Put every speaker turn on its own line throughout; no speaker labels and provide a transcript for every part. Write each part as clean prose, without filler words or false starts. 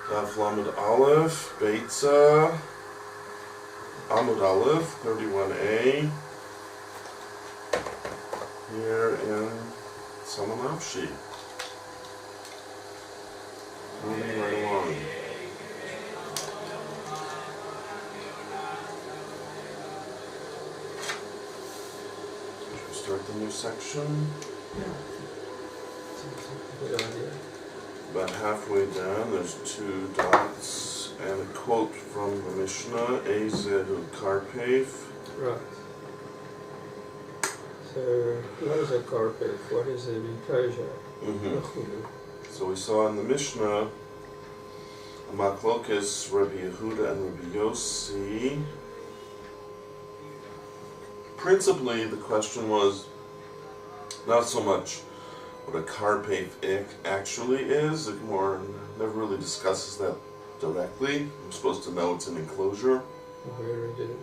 Daf Lamed Aleph, Beitsa, Amud Aleph, 31a, here in Samanapshi. Moving right along. Should we start the new section?
Yeah. Good idea.
About halfway down, there's two dots and a quote from the Mishnah, Ezehu Karpef.
Right. So, what is a carpet? What is an enclosure?
So we saw in the Mishnah, a Maklokes, Rabbi Yehuda and Rabbi Yossi. Principally, the question was not so much what a karpef actually is. The Gemora never really discusses that directly. I'm supposed to know it's an enclosure.
Where it is.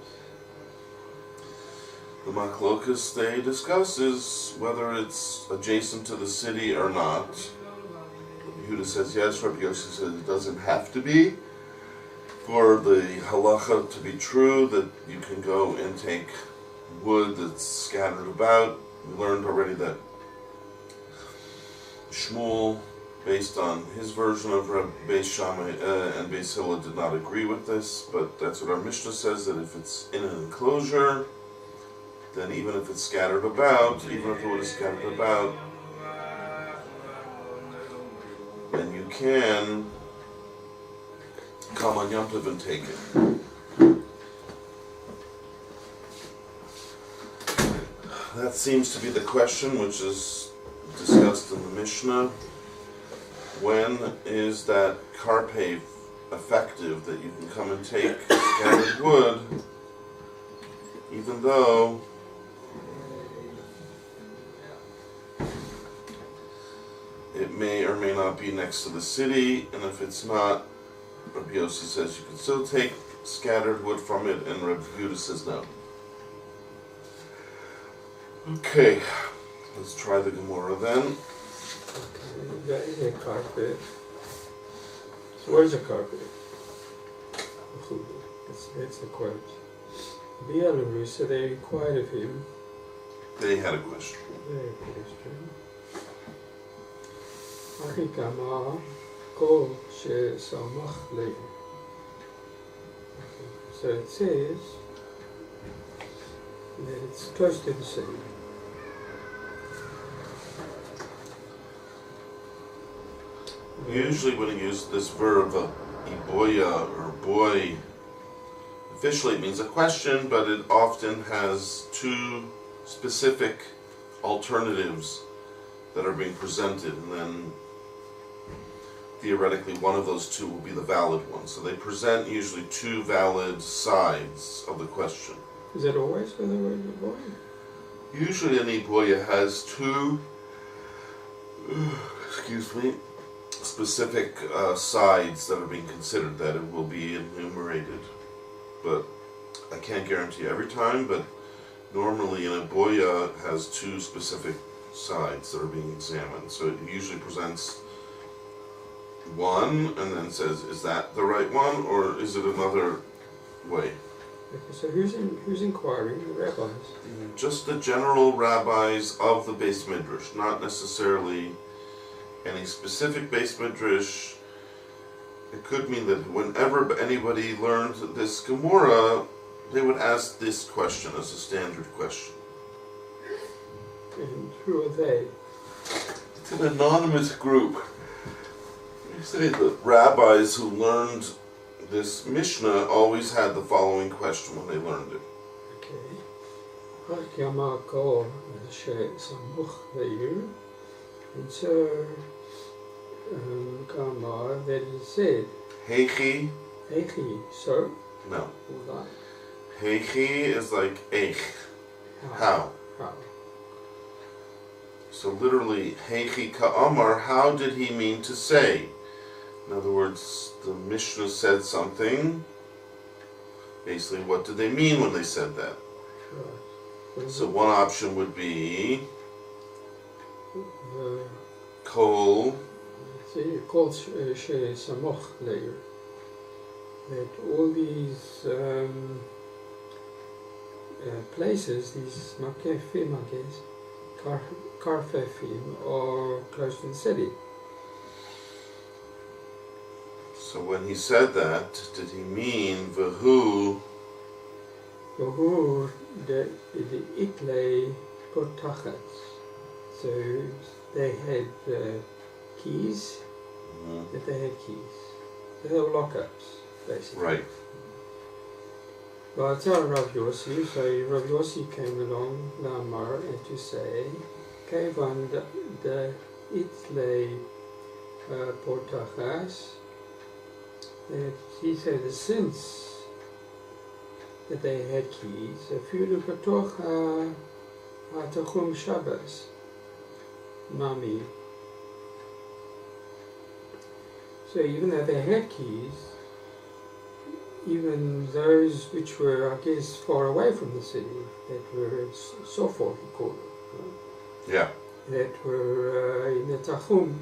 The Maklokes they discuss is whether it's adjacent to the city or not. Rabbi Yehuda says yes, Rabbi Yossi says it doesn't have to be. For the halacha to be true, that you can go and take wood that's scattered about. We learned already that Shmuel, based on his version of Beis Shammai and Beis Hillel, did not agree with this, but that's what our Mishnah says, that if it's in an enclosure, then even if it's scattered about, even if the wood is scattered about, then you can come on Yom Tov and take it. That seems to be the question, which is discussed in the Mishnah. When is that karpef effective, that you can come and take scattered wood, even though it may or may not be next to the city? And if it's not, Rabbi Yossi says you can still take scattered wood from it, and Rabbi Yehuda says no. Okay, let's try the Gemora then.
Okay, that is a carpet. So where's a carpet? It's a quote. Be'alaru, so they inquired of him.
They had a question.
Very question. Achikama kol she'samach le. So it says that it's close to the city.
Usually when you use this verb, iboya or boy, officially it means a question, but it often has two specific alternatives that are being presented, and then theoretically one of those two will be the valid one. So they present usually two valid sides of the question.
Is it always with the word iboya?
Usually an iboya has two, specific sides that are being considered, that it will be enumerated. But I can't guarantee every time, but normally an iboya has two specific sides that are being examined. So it usually presents one and then says, is that the right one, or is it another way?
Okay, so who's inquiring? The rabbis?
Just the general rabbis of the Beis Midrash, not necessarily any specific Beis Midrash. It could mean that whenever anybody learned this Gemora, they would ask this question as a standard question.
And who are they?
It's an anonymous group. You say the rabbis who learned this Mishnah always had the following question when they learned it.
Okay. Achikama kol she'samach le. And so, Kama, that is said.
Heichi?
Eichi, so?
No.
Like.
Heichi is like eich. How?
How?
So literally, Heichi ka'amar, how did he mean to say? In other words, the Mishnah said something. Basically, what did they mean when they said that?
Right.
So one option would be
The
kol
it's called Samoch layer. That all these places, these makefim, I guess, karfefim, are close to the city.
So when he said that, did he mean Vahu?
Vahu the iklei potachats. So they had keys, that they had keys. So they were lockups, basically.
Right.
Well, it's not Rav Yossi, so Rav Yossi came along, Lamar, and to say, Kevan the itlei potachas, that he said that since that they had keys, if you look at Tachum Shabbos, Mami. So even though they had keys, even those which were, I guess, far away from the city, that were Sofort, he called it, right?
Yeah.
That were in the Tachum,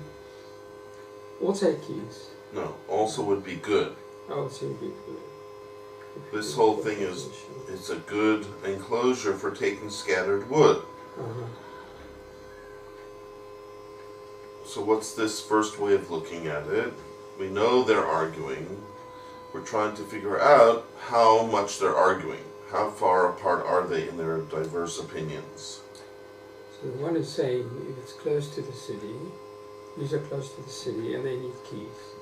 also had keys.
No, also would be good.
Also would be good.
This whole thing is, it's a good enclosure for taking scattered wood. So what's this first way of looking at it? We know they're arguing. We're trying to figure out how much they're arguing. How far apart are they in their diverse opinions?
So one is saying if it's close to the city, these are close to the city and they need keys.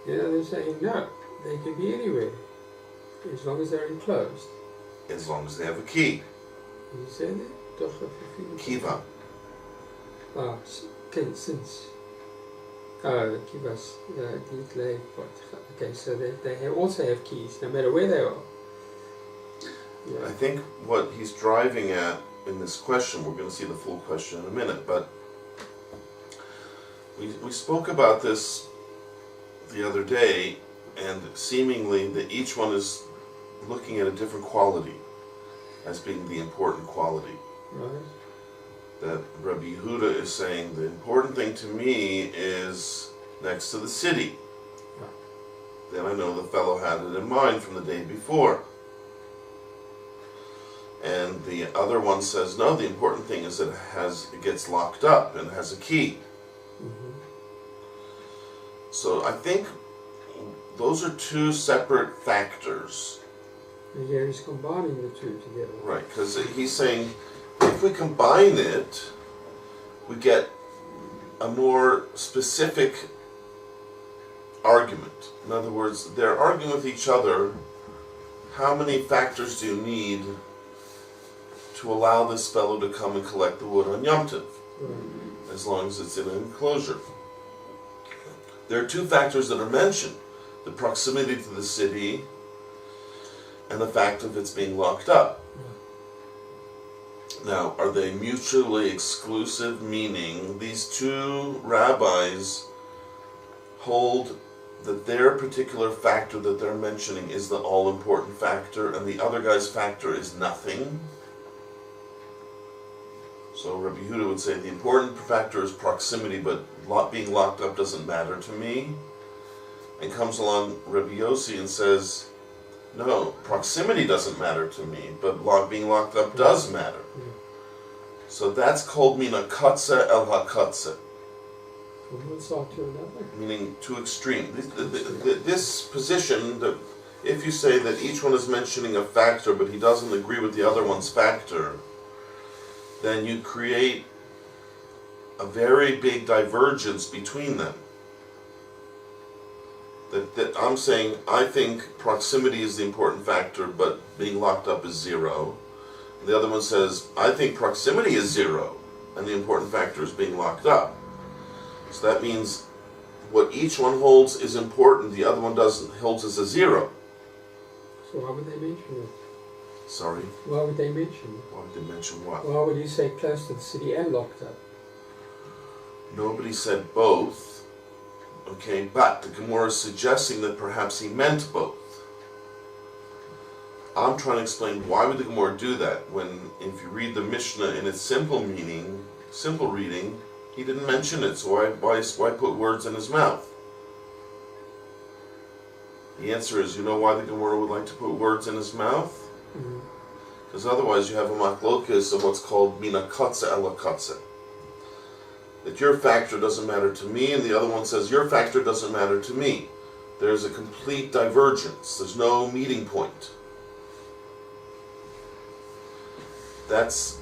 The other is saying no, they can be anywhere, as long as they're enclosed.
As long as they have a key.
You say that?
Kiva.
Okay, since. Kivas, okay, so they also have keys, no matter where they are. Yeah.
I think what he's driving at in this question, we're going to see the full question in a minute, but we spoke about this the other day, and seemingly that each one is looking at a different quality as being the important quality.
Right.
That Rabbi Yehuda is saying the important thing to me is next to the city.
Yeah.
Then I know the fellow had it in mind from the day before. And the other one says, no, the important thing is that it gets locked up and has a key. So I think those are two separate factors.
And here he's combining the two together.
Right, because he's saying if we combine it, we get a more specific argument. In other words, they're arguing with each other. How many factors do you need to allow this fellow to come and collect the wood on Yom Tov?
Right.
As long as it's in an enclosure. There are two factors that are mentioned. The proximity to the city and the fact of its being locked up. Now, are they mutually exclusive, meaning these two rabbis hold that their particular factor that they're mentioning is the all-important factor and the other guy's factor is nothing? So Rabbi Yehuda would say the important factor is proximity, but being locked up doesn't matter to me. And comes along Rabbi Yossi and says, no, proximity doesn't matter to me, but being locked up does matter. So that's called mina katze el hakatze.
From one side to another.
Meaning too extreme. This position, that if you say that each one is mentioning a factor, but he doesn't agree with the other one's factor, then you create a very big divergence between them. That I'm saying, I think proximity is the important factor, but being locked up is zero. And the other one says, I think proximity is zero, and the important factor is being locked up. So that means what each one holds is important, the other one holds as a zero.
So why would they mention it?
Sorry?
Why would they mention it?
Why would they mention what?
Why would you say close to the city and locked up?
Nobody said both. Okay, but the Gemora is suggesting that perhaps he meant both. I'm trying to explain why would the Gemora do that when, if you read the Mishnah in its simple meaning, simple reading, He didn't mention it, so why put words in his mouth? The answer is, you know why the Gemora would like to put words in his mouth? Because otherwise you have a machlokas of what's called mina katze ela katze. That your factor doesn't matter to me, and the other one says your factor doesn't matter to me. There's a complete divergence. There's no meeting point. That's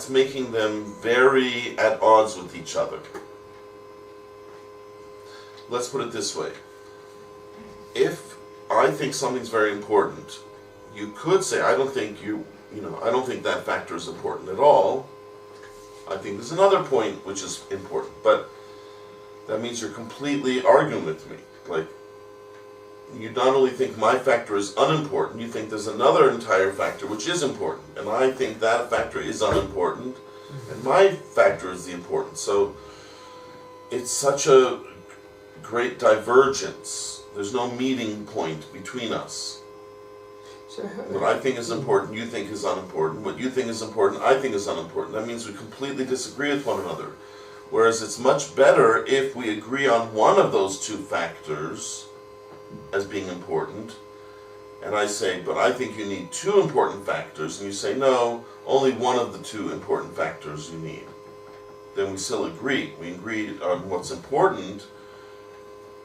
making them very at odds with each other. Let's put it this way. If I think something's very important, you could say, I don't think I don't think that factor is important at all. I think there's another point which is important, but that means you're completely arguing with me. Like, you not only think my factor is unimportant, you think there's another entire factor which is important, and I think that factor is unimportant, and my factor is the important. So it's such a great divergence. There's no meeting point between us. What I think is important, you think is unimportant. What you think is important, I think is unimportant. That means we completely disagree with one another. Whereas it's much better if we agree on one of those two factors as being important, and I say, but I think you need two important factors, and you say, no, only one of the two important factors you need. Then we still agree. We agree on what's important.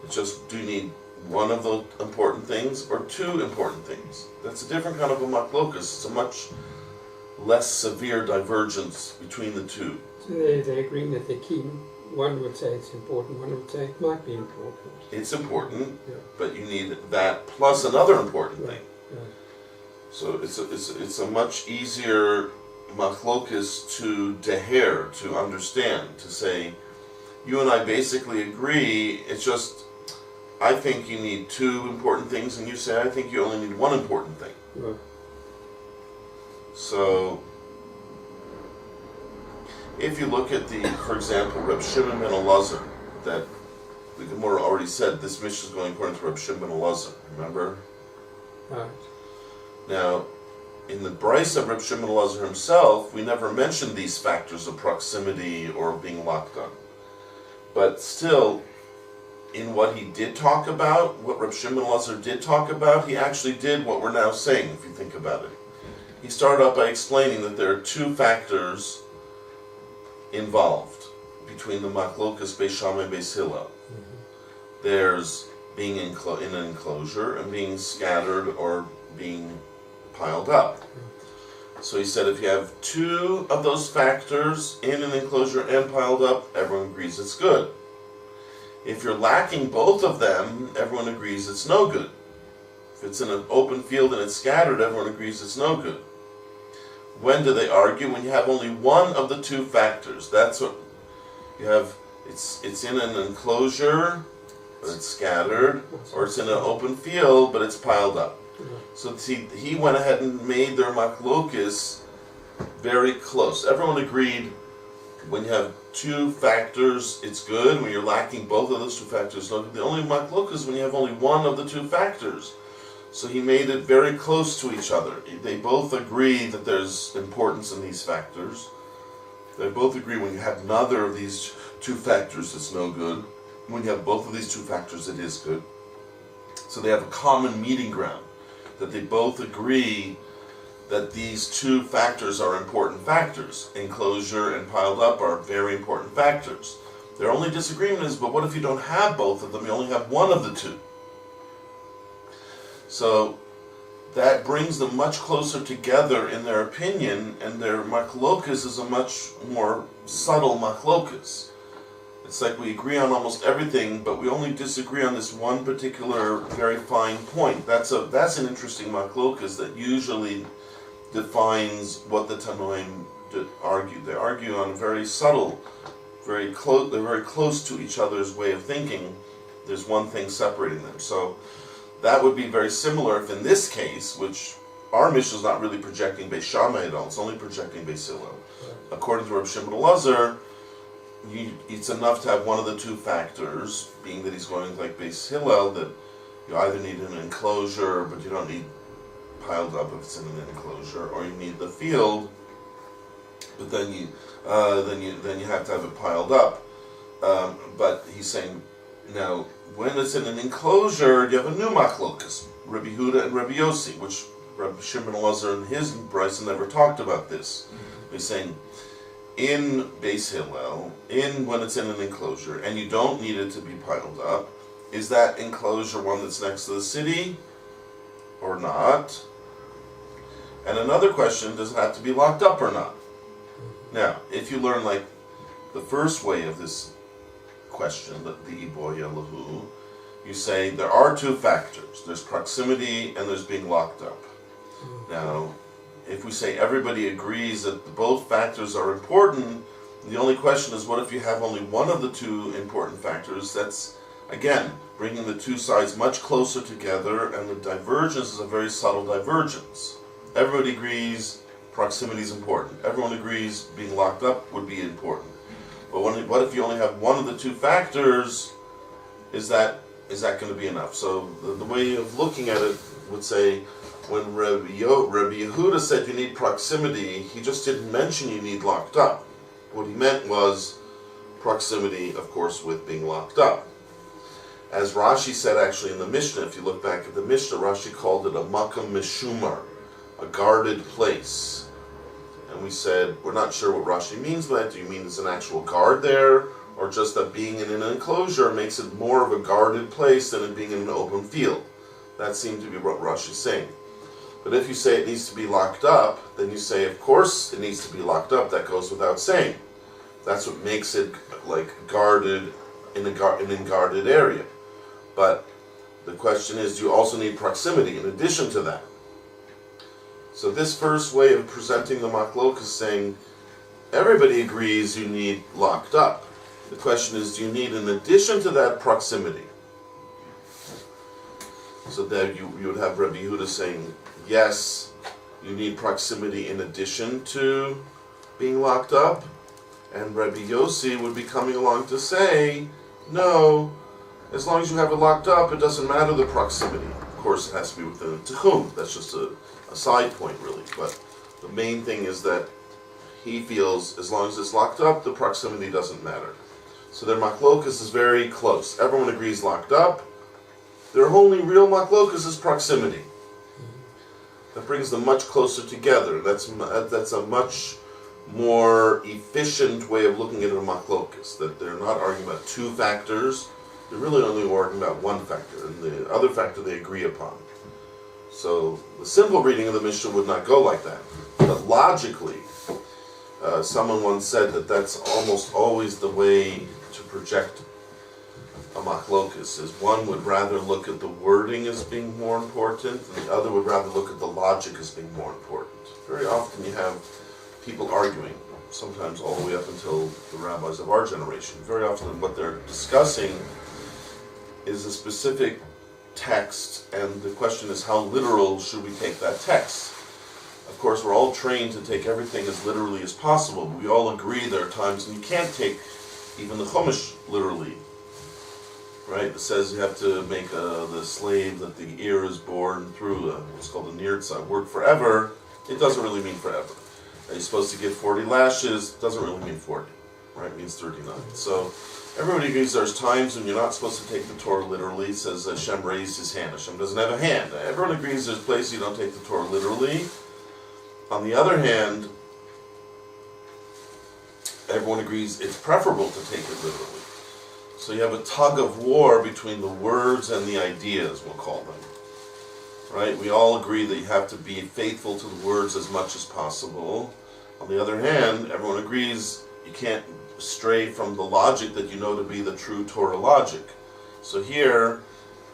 It's just, do you need one of those important things or two important things? That's a different kind of a machlokas. It's a much less severe divergence between the two.
So they're agreeing that the key, one would say it's important, one would say it might be important.
It's important, but you need that plus another important thing. So it's a much easier machlokas to deher, to understand, to say, you and I basically agree, it's just, I think you need two important things, and you say, I think you only need one important thing.
Right.
So, if you look at for example, Reb Shimon ben Elazar, that the Gemora already said this Mishnah is going according to Reb Shimon ben Elazar, remember?
Right.
Now, in the Beitsa of Reb Shimon ben Elazar himself, we never mentioned these factors of proximity or being locked on. But still, in what he did talk about, what Reb Shimon ben Elazar did talk about, he actually did what we're now saying, if you think about it. He started out by explaining that there are two factors involved between the machlokas Beis Shammai and Beis Hillel. There's being in an enclosure and being scattered or being piled up. So he said if you have two of those factors in an enclosure and piled up, everyone agrees it's good. If you're lacking both of them, everyone agrees it's no good. If it's in an open field and it's scattered, everyone agrees it's no good. When do they argue? When you have only one of the two factors. That's what you have. It's in an enclosure, but it's scattered, or it's in an open field, but it's piled up. So see, he went ahead and made their machlokas very close. Everyone agreed when you have two factors, it's good. When you're lacking both of those two factors, no good. The only machlokas is when you have only one of the two factors. So he made it very close to each other. They both agree that there's importance in these factors. They both agree when you have neither of these two factors, it's no good. When you have both of these two factors, it is good. So they have a common meeting ground, that they both agree that these two factors are important factors. Enclosure and piled up are very important factors. Their only disagreement is, but what if you don't have both of them? You only have one of the two. So that brings them much closer together in their opinion, and their machlokas is a much more subtle machlokas. It's like we agree on almost everything, but we only disagree on this one particular very fine point. That's an interesting machlokas that usually defines what the Tanoim argue. They argue on a very subtle, very close. They're very close to each other's way of thinking. There's one thing separating them. So that would be very similar if in this case, which our Mishnah is not really projecting Beis Shammai at all, it's only projecting Beis Hillel. According to Reb Shimon ben Elazar, it's enough to have one of the two factors, being that he's going like Beis Hillel, that you either need an enclosure, but you don't need piled up if it's in an enclosure, or you need the field, but then you have to have it piled up. But he's saying now when it's in an enclosure, you have a new machlokas, Rabbi Yehuda and Rabbi Yossi, which Rabbi Shimon Elazar in his Beitsa never talked about this. He's saying in Beis Hillel, when it's in an enclosure and you don't need it to be piled up, is that enclosure one that's next to the city or not? And another question, does it have to be locked up or not? Now, if you learn like the first way of this question, the Iboy Elahu, you say there are two factors. There's proximity and there's being locked up. Now, if we say everybody agrees that both factors are important, the only question is what if you have only one of the two important factors? That's, again, bringing the two sides much closer together, and the divergence is a very subtle divergence. Everybody agrees proximity is important. Everyone agrees being locked up would be important. But what if you only have one of the two factors? Is that going to be enough? So the way of looking at it would say, when Rabbi Yehuda said you need proximity, he just didn't mention you need locked up. What he meant was proximity, of course, with being locked up. As Rashi said actually in the Mishnah, if you look back at the Mishnah, Rashi called it a makam mishumar, a guarded place. And we said, we're not sure what Rashi means by that. Do you mean there's an actual guard there? Or just that being in an enclosure makes it more of a guarded place than it being in an open field? That seemed to be what Rashi's saying. But if you say it needs to be locked up, then you say, of course it needs to be locked up. That goes without saying. That's what makes it like guarded in a guarded area. But the question is, do you also need proximity in addition to that? So this first way of presenting the machlok is saying everybody agrees you need locked up. The question is, do you need in addition to that proximity? So that you would have Rabbi Yehuda saying, yes, you need proximity in addition to being locked up. And Rabbi Yossi would be coming along to say, no, as long as you have it locked up, it doesn't matter the proximity. Of course, it has to be within a tichum. That's just a side point, really. But the main thing is that he feels as long as it's locked up, the proximity doesn't matter. So their machlokas is very close. Everyone agrees locked up. Their only real machlokas is proximity. That brings them much closer together. That's a much more efficient way of looking at a machlokas. That they're not arguing about two factors. They're really only arguing about one factor, and the other factor they agree upon. So the simple reading of the Mishnah would not go like that. But logically, someone once said that that's almost always the way to project a machlokas, is one would rather look at the wording as being more important, and the other would rather look at the logic as being more important. Very often you have people arguing, sometimes all the way up until the rabbis of our generation. Very often what they're discussing is a specific text, and the question is how literal should we take that text? Of course, we're all trained to take everything as literally as possible, but we all agree there are times when you can't take even the Chumash literally. Right? It says you have to make the slave that the ear is born through, what's called a nirtza, word forever. It doesn't really mean forever. You're supposed to get 40 lashes, doesn't really mean 40. Right? It means 39. So everybody agrees there's times when you're not supposed to take the Torah literally. It says Hashem raised his hand. Hashem doesn't have a hand. Everyone agrees there's places you don't take the Torah literally. On the other hand, everyone agrees it's preferable to take it literally. So you have a tug of war between the words and the ideas, we'll call them. Right? We all agree that you have to be faithful to the words as much as possible. On the other hand, everyone agrees you can't stray from the logic that you know to be the true Torah logic. So here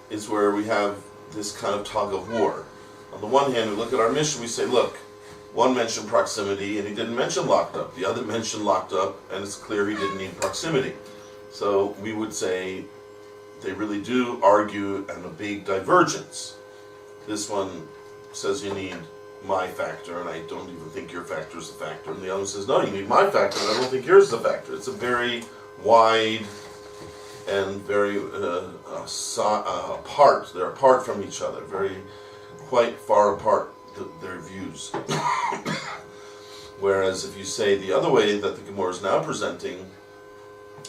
is where we have this kind of tug of war. On the one hand, we look at our Mishnah, we say, look, one mentioned proximity and he didn't mention locked up. The other mentioned locked up and it's clear he didn't need proximity. So we would say they really do argue on a big divergence. This one says you need my factor, and I don't even think your factor is the factor. And the other one says, no, you need my factor, and I don't think yours is the factor. It's a very wide and very apart. They're apart from each other, quite far apart, their views. Whereas if you say the other way that the Gemora is now presenting,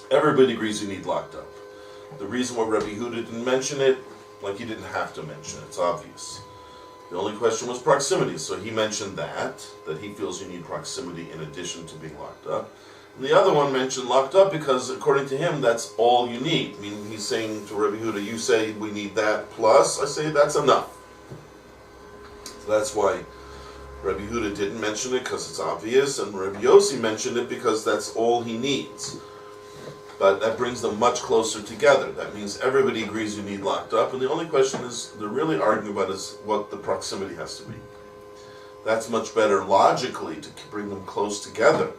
everybody agrees you need locked up. The reason why Rabbi Yehuda didn't mention it, like he didn't have to mention it, it's obvious. The only question was proximity, so he mentioned that he feels you need proximity in addition to being locked up. And the other one mentioned locked up because according to him, that's all you need. I mean, he's saying to Rabbi Yehuda, you say we need that plus, I say that's enough. So that's why Rabbi Yehuda didn't mention it because it's obvious, and Rabbi Yossi mentioned it because that's all he needs. But that brings them much closer together. That means everybody agrees you need locked up, and the only question is they're really arguing about is what the proximity has to be. That's much better logically to bring them close together,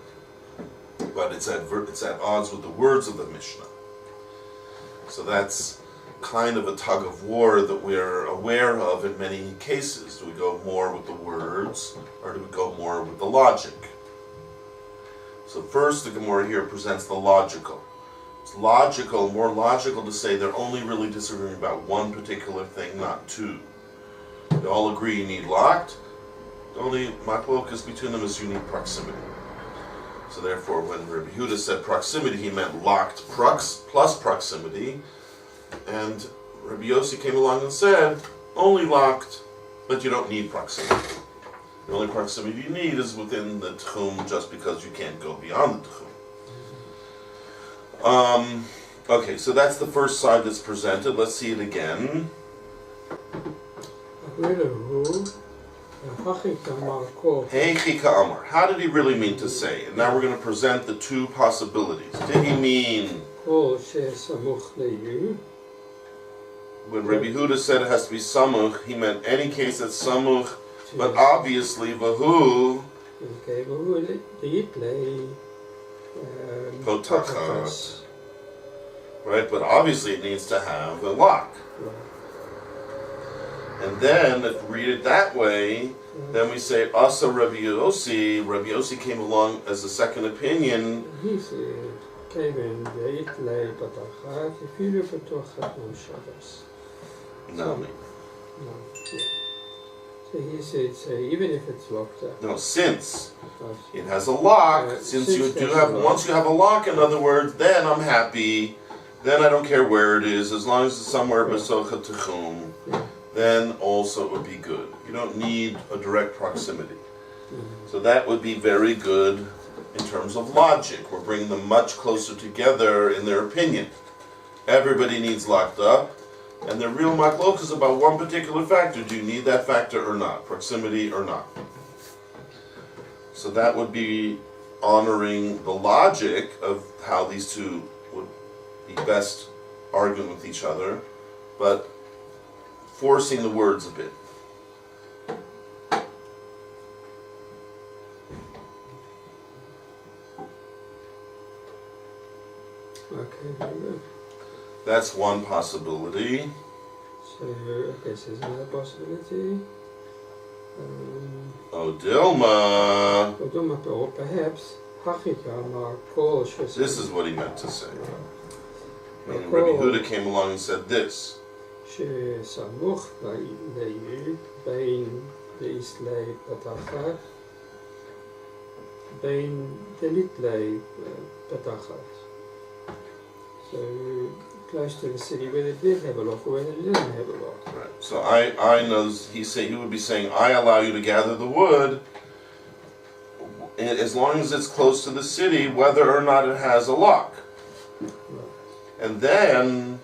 but it's at odds with the words of the Mishnah. So that's kind of a tug of war that we're aware of in many cases. Do we go more with the words, or do we go more with the logic? So first, the Gemora here presents the logical. It's more logical to say they're only really disagreeing about one particular thing, not two. They all agree you need locked. The only machlokas between them is you need proximity. So therefore, when Rabbi Yehuda said proximity, he meant locked plus proximity. And Rabbi Yossi came along and said, only locked, but you don't need proximity. The only proximity you need is within the tchum, just because you can't go beyond the tchum. Okay, so that's the first side that's presented. Let's see it again. How did he really mean to say? And now we're going to present the two possibilities. Did he mean when Rabbi Yehuda said it has to be samuch, he meant any case that's samuch, but obviously vahu potachat. Right, but obviously it needs to have a lock. And then, if we read it that way, then we say, Asa Rabbi Yossi. Rabbi Yossi came along as a second opinion.
He said,
No.
So he said, so even if it's locked up.
No, since it has a lock, once you have a lock, in other words, then I'm happy. Then I don't care where it is, as long as it's somewhere b'socha techum. Then also it would be good. You don't need a direct proximity. So that would be very good in terms of logic. We're bringing them much closer together in their opinion. Everybody needs locked up, and the real machlok is about one particular factor. Do you need that factor or not? Proximity or not? So that would be honoring the logic of how these two would be best arguing with each other, but forcing the words a bit.
Okay, very good.
That's one possibility.
So, okay, so there's another possibility.
Dilma.
Or perhaps,
this is what he meant to say. When Rabbi Yehuda came along and said this.
שסמוך בין לאיסלי פתחת, בין דליתלי פתחת. So close to the city where they did have a lock or where they didn't have a lock.
Right. So I know he would be saying, I allow you to gather the wood as long as it's close to the city, whether or not it has a lock.
Right.
And then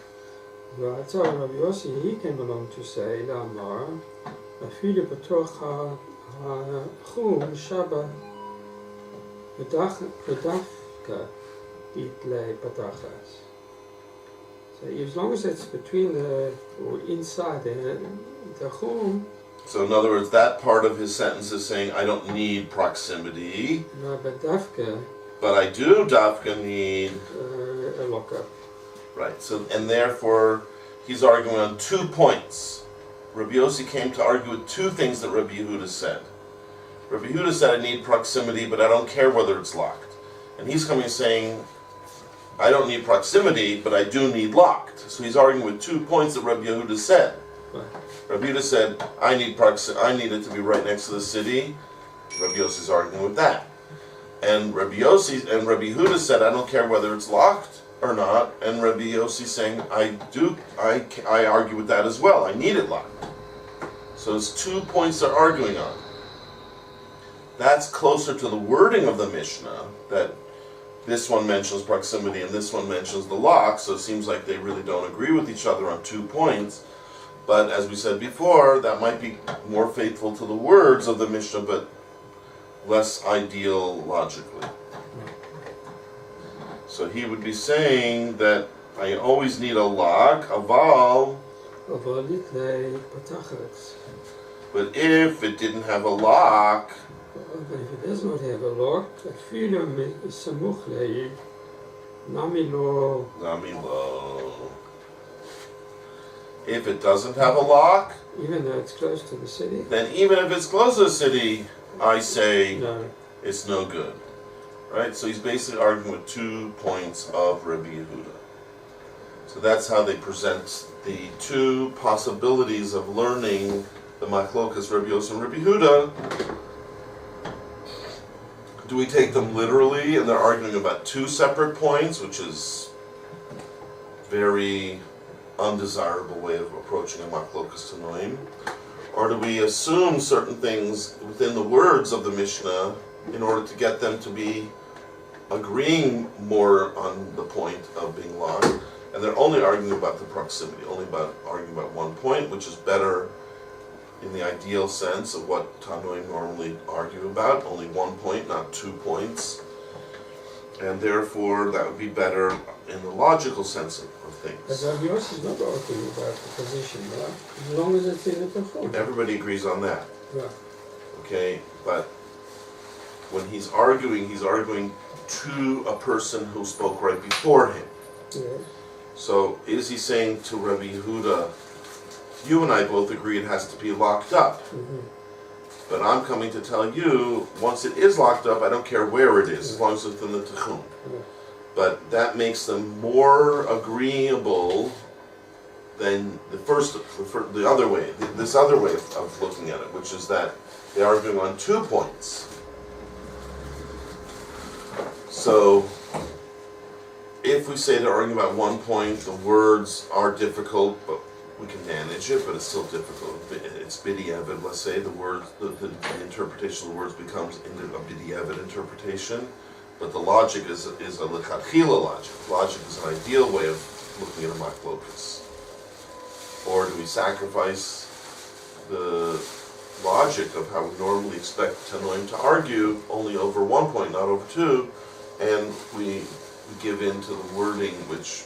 right, so Rabbi Yossi, he came along to say, Lamar, Afile Batocha Chum Shabbat Bedafka Itle Patachas. So as long as it's between or inside the Chum.
So in other words, that part of his sentence is saying, I don't need proximity.
No, but Dafka.
But I do Dafka need
a lockup.
Right, so, and therefore, he's arguing on 2 points. Rabbi Yossi came to argue with 2 things that Rabbi Yehuda said. Rabbi Yehuda said, I need proximity, but I don't care whether it's locked. And he's coming saying, I don't need proximity, but I do need locked. So he's arguing with 2 points that Rabbi Yehuda said.
Right.
Rabbi Yehuda said, I need it to be right next to the city. Rabbi Yossi's arguing with that. And Rabbi Yehuda said, I don't care whether it's locked or not. And Rabbi Yossi saying, I argue with that as well. I need it locked. So it's 2 points they're arguing on. That's closer to the wording of the Mishnah, that this one mentions proximity and this one mentions the lock, so it seems like they really don't agree with each other on 2 points. But as we said before, that might be more faithful to the words of the Mishnah, but less ideal logically. So he would be saying that I always need a lock, aval, but if it didn't have a lock,
but if it does not have a lock,
namilo. If it doesn't have a lock,
even though it's close to the city,
then even if it's close to the city, I say
no.
It's no good. Right? So he's basically arguing with 2 points of Rabbi Yehuda. So that's how they present the 2 possibilities of learning the Machlokas Rabbi Yossi and Rabbi Yehuda. Do we take them literally and they're arguing about 2 separate points, which is very undesirable way of approaching a Machlokas Tanoim? Or do we assume certain things within the words of the Mishnah in order to get them to be agreeing more on the point of being locked? And they're only arguing about the proximity, arguing about 1 point, which is better in the ideal sense of what Tanoim normally argue about, only 1 point, not 2 points. And therefore, that would be better in the logical sense of things.
But Rabbi Yossi is not arguing about the position, right? As long as it's in the Tachon.
Everybody agrees on that.
Right.
Okay, but when he's arguing to a person who spoke right before him.
Yes.
So is he saying to Rabbi Yehuda, you and I both agree it has to be locked up.
Mm-hmm.
But I'm coming to tell you, once it is locked up, I don't care where it is, as long as it's in the Tichun.
Yeah.
But that makes them more agreeable than the other way, this other way of looking at it, which is that they are arguing on 2 points. So, if we say they're arguing about 1 point, the words are difficult, but we can manage it, but it's still difficult. It's b'diavad, let's say, the words, the interpretation of the words becomes a b'diavad interpretation, but the logic is a lechatchila logic. Logic is an ideal way of looking at a machlokas. Or do we sacrifice the logic of how we normally expect Tanoim to argue only over 1 point, not over 2, and we give in to the wording which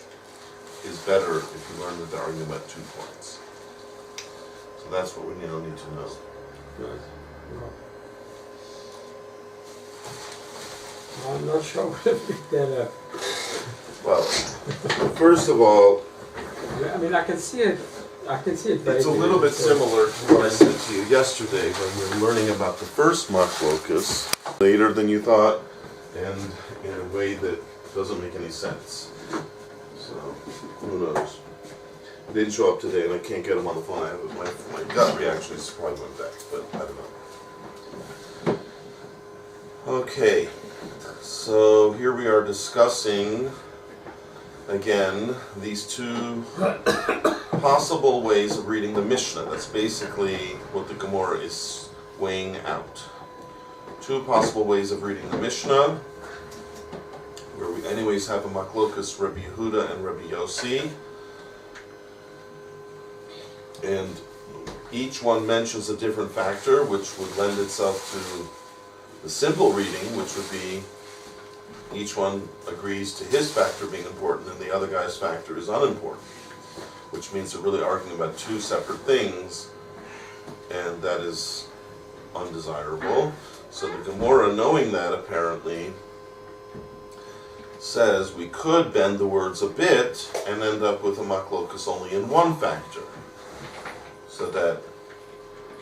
is better if you learn that they're arguing about 2 points. So that's what we now need to know.
Right. Well, I'm not sure what to pick that up.
Well, first of all,
I mean, I can see it.
it's a little bit similar to what I said to you yesterday when we were learning about the first machlokus, later than you thought, and in a way that doesn't make any sense. So, who knows? He didn't show up today, and I can't get him on the phone. I have my gut reaction is probably went back, but I don't know. Okay, so here we are discussing again these 2 possible ways of reading the Mishnah. That's basically what the Gemora is weighing out. 2 possible ways of reading the Mishnah, where we anyways have a machlokas Rabbi Yehuda and Rabbi Yossi, and each one mentions a different factor which would lend itself to the simple reading, which would be each one agrees to his factor being important and the other guy's factor is unimportant, which means they're really arguing about 2 separate things, and that is undesirable. So the Gemora, knowing that apparently, says we could bend the words a bit and end up with a machlokas only in 1 factor, so that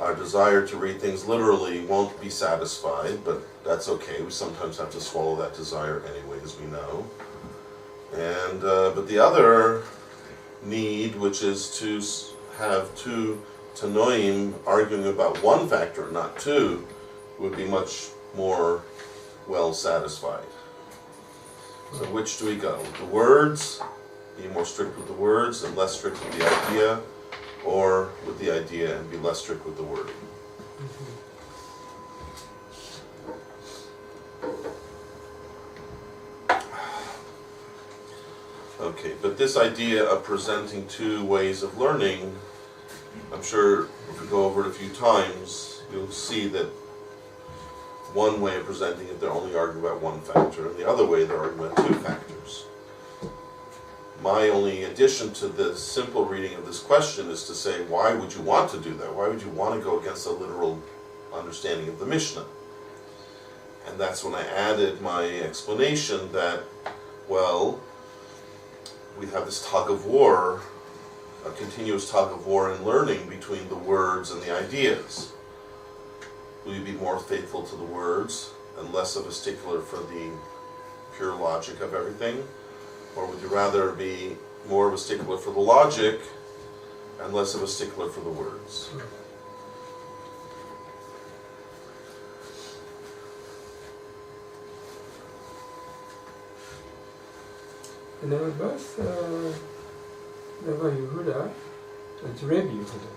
our desire to read things literally won't be satisfied, but that's okay. We sometimes have to swallow that desire anyway, as we know. And but the other need, which is to have 2 Tanoim arguing about 1 factor, not 2, would be much more well satisfied. So which do we go? With the words, be more strict with the words and less strict with the idea, or with the idea and be less strict with the word? Okay, but this idea of presenting two ways of learning, I'm sure if we go over it a few times, you'll see that one way of presenting it, they're only arguing about one factor, and the other way, they're arguing about two factors. My only addition to the simple reading of this question is to say, why would you want to do that? Why would you want to go against the literal understanding of the Mishnah? And that's when I added my explanation that, well, we have this tug of war, a continuous tug of war in learning between the words and the ideas. Will you be more faithful to the words and less of a stickler for the pure logic of everything? Or would you rather be more of a stickler for the logic and less of a stickler for the words?
And they were both Rabbi Yehuda and Rebbe Yehuda.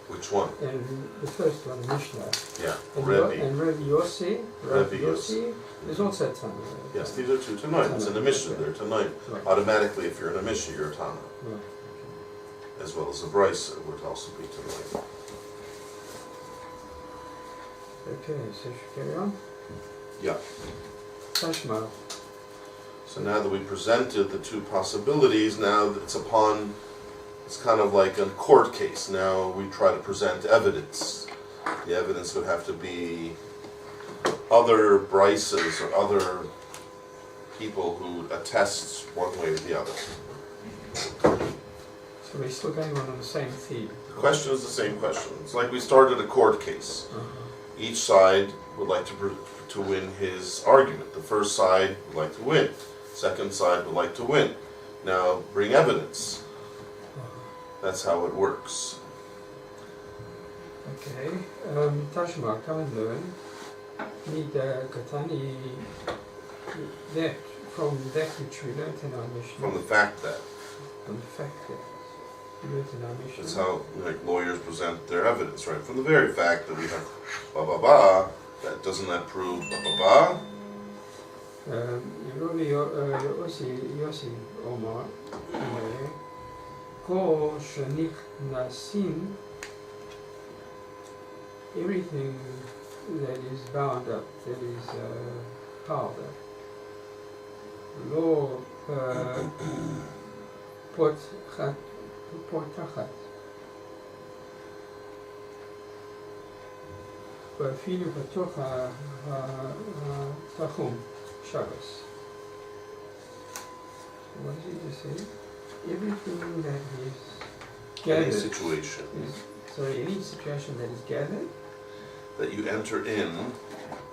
Which one?
And the first one, Mishnah.
Yeah,
And
Rebbe.
And Rebbe Yossi.
Rebbe Yossi.
Is also Tana.
Yes, these are two tonight. It's in the Mishnah. They're tonight.
Right.
Automatically, if you're in a Mishnah, you're a Tana.
Right.
As well as a Beitsa would also be tonight.
Okay, so should we carry on?
Yeah.
Tashma.
So now that we presented the two possibilities, now it's kind of like a court case. Now we try to present evidence. The evidence would have to be other Beitsas or other people who attest one way or the other.
So we're still going on the same theme.
The question is the same question. It's like we started a court case. Each side would like to win his argument. The first side would like to win. Second side would like to win. Now bring evidence. That's how it works.
Okay. Tashma, come and learn. Need Katani that from that which we learned in our Mishnah.
From the fact that.
From the fact that we learned in our Mishnah.
That's how lawyers present their evidence, right? From the very fact that we have ba ba ba, doesn't that prove ba ba ba?
Yossi Omar, Ko Shanik Nasim, everything that is bound up, that is piled up. Lo Potachat. ואפילו בתוך התחום, Shabbos. What did he just say? Everything that is gathered.
Any situation.
Any situation that is gathered.
That you enter in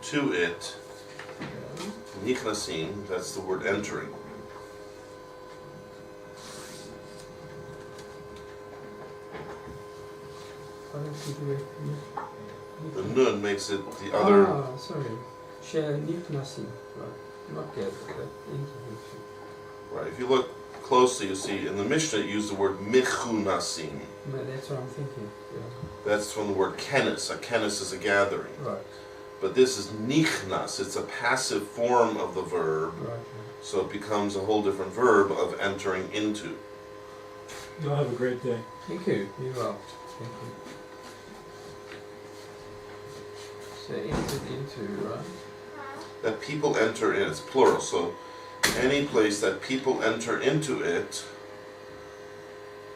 to it. Nichnasim, that's the word entering. The nun makes it the other.
Ah, sorry. Nichnasim. Right. Not gathered, but into.
Right. If you look closely, you see in the Mishnah it used the word michunasim.
No, that's what I'm thinking. Yeah.
That's from the word kenes. A kenes is a gathering.
Right.
But this is nichnas. It's a passive form of the verb.
Right.
So it becomes a whole different verb of entering into.
You'll have a great day.
Thank you. You are. Thank you. So entered into, right?
That people enter in, it's plural, so any place that people enter into it.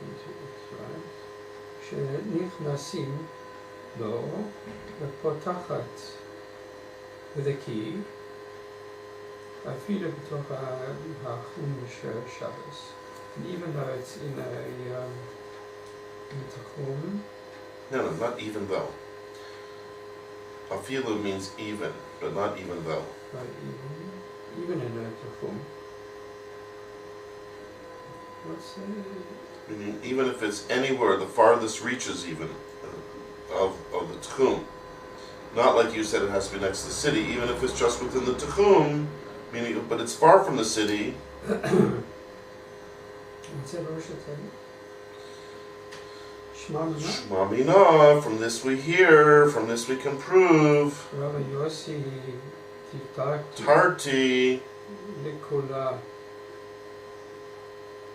Into it, right? שנכנסים לו ופותחת with a key, אפילו בתוך החומש Shabbos. And even though it's in a tachum.
No, not even though. Afilu means even, but not even though.
Right, even in a tachum. What's that?
Meaning, even if it's anywhere, the farthest reaches even of the tchum. Not like you said it has to be next to the city, even if it's just within the Tichum, meaning, but it's far from the city.
What's that Rosh saying? Shema Mina?
Shema Mina, from this we hear, from this we can prove.
Rabbi Yossi
Tarti
Likula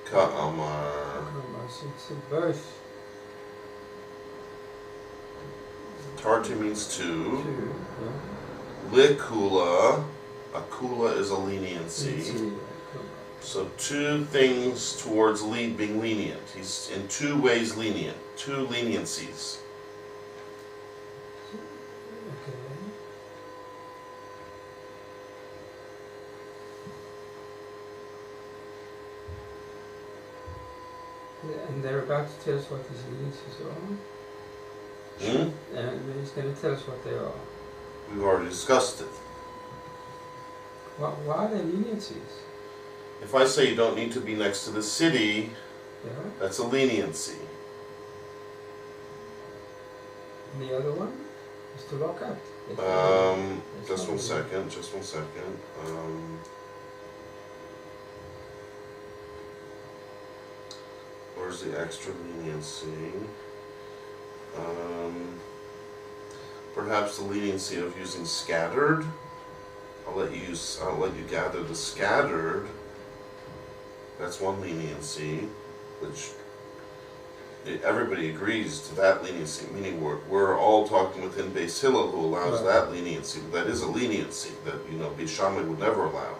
Ka'amar.
It's in both.
Tarti means two.
Two, yeah.
Likula, a kula is a leniency. So two things towards being lenient. He's in two ways lenient. Two leniencies.
Okay. And they're about to tell us what these leniencies are. And he's going to tell us what they are.
We've already discussed it.
Why are they leniencies?
If I say you don't need to be next to the city,
Yeah.
that's a leniency.
And the other one is to lock up.
Just one second. Where's the extra leniency? Perhaps the leniency of using scattered. I'll let you gather the scattered. That's one leniency, which everybody agrees to that leniency. Meaning we're all talking within Beis Hillel who allows that leniency. That is a leniency that Beis Shammai would never allow.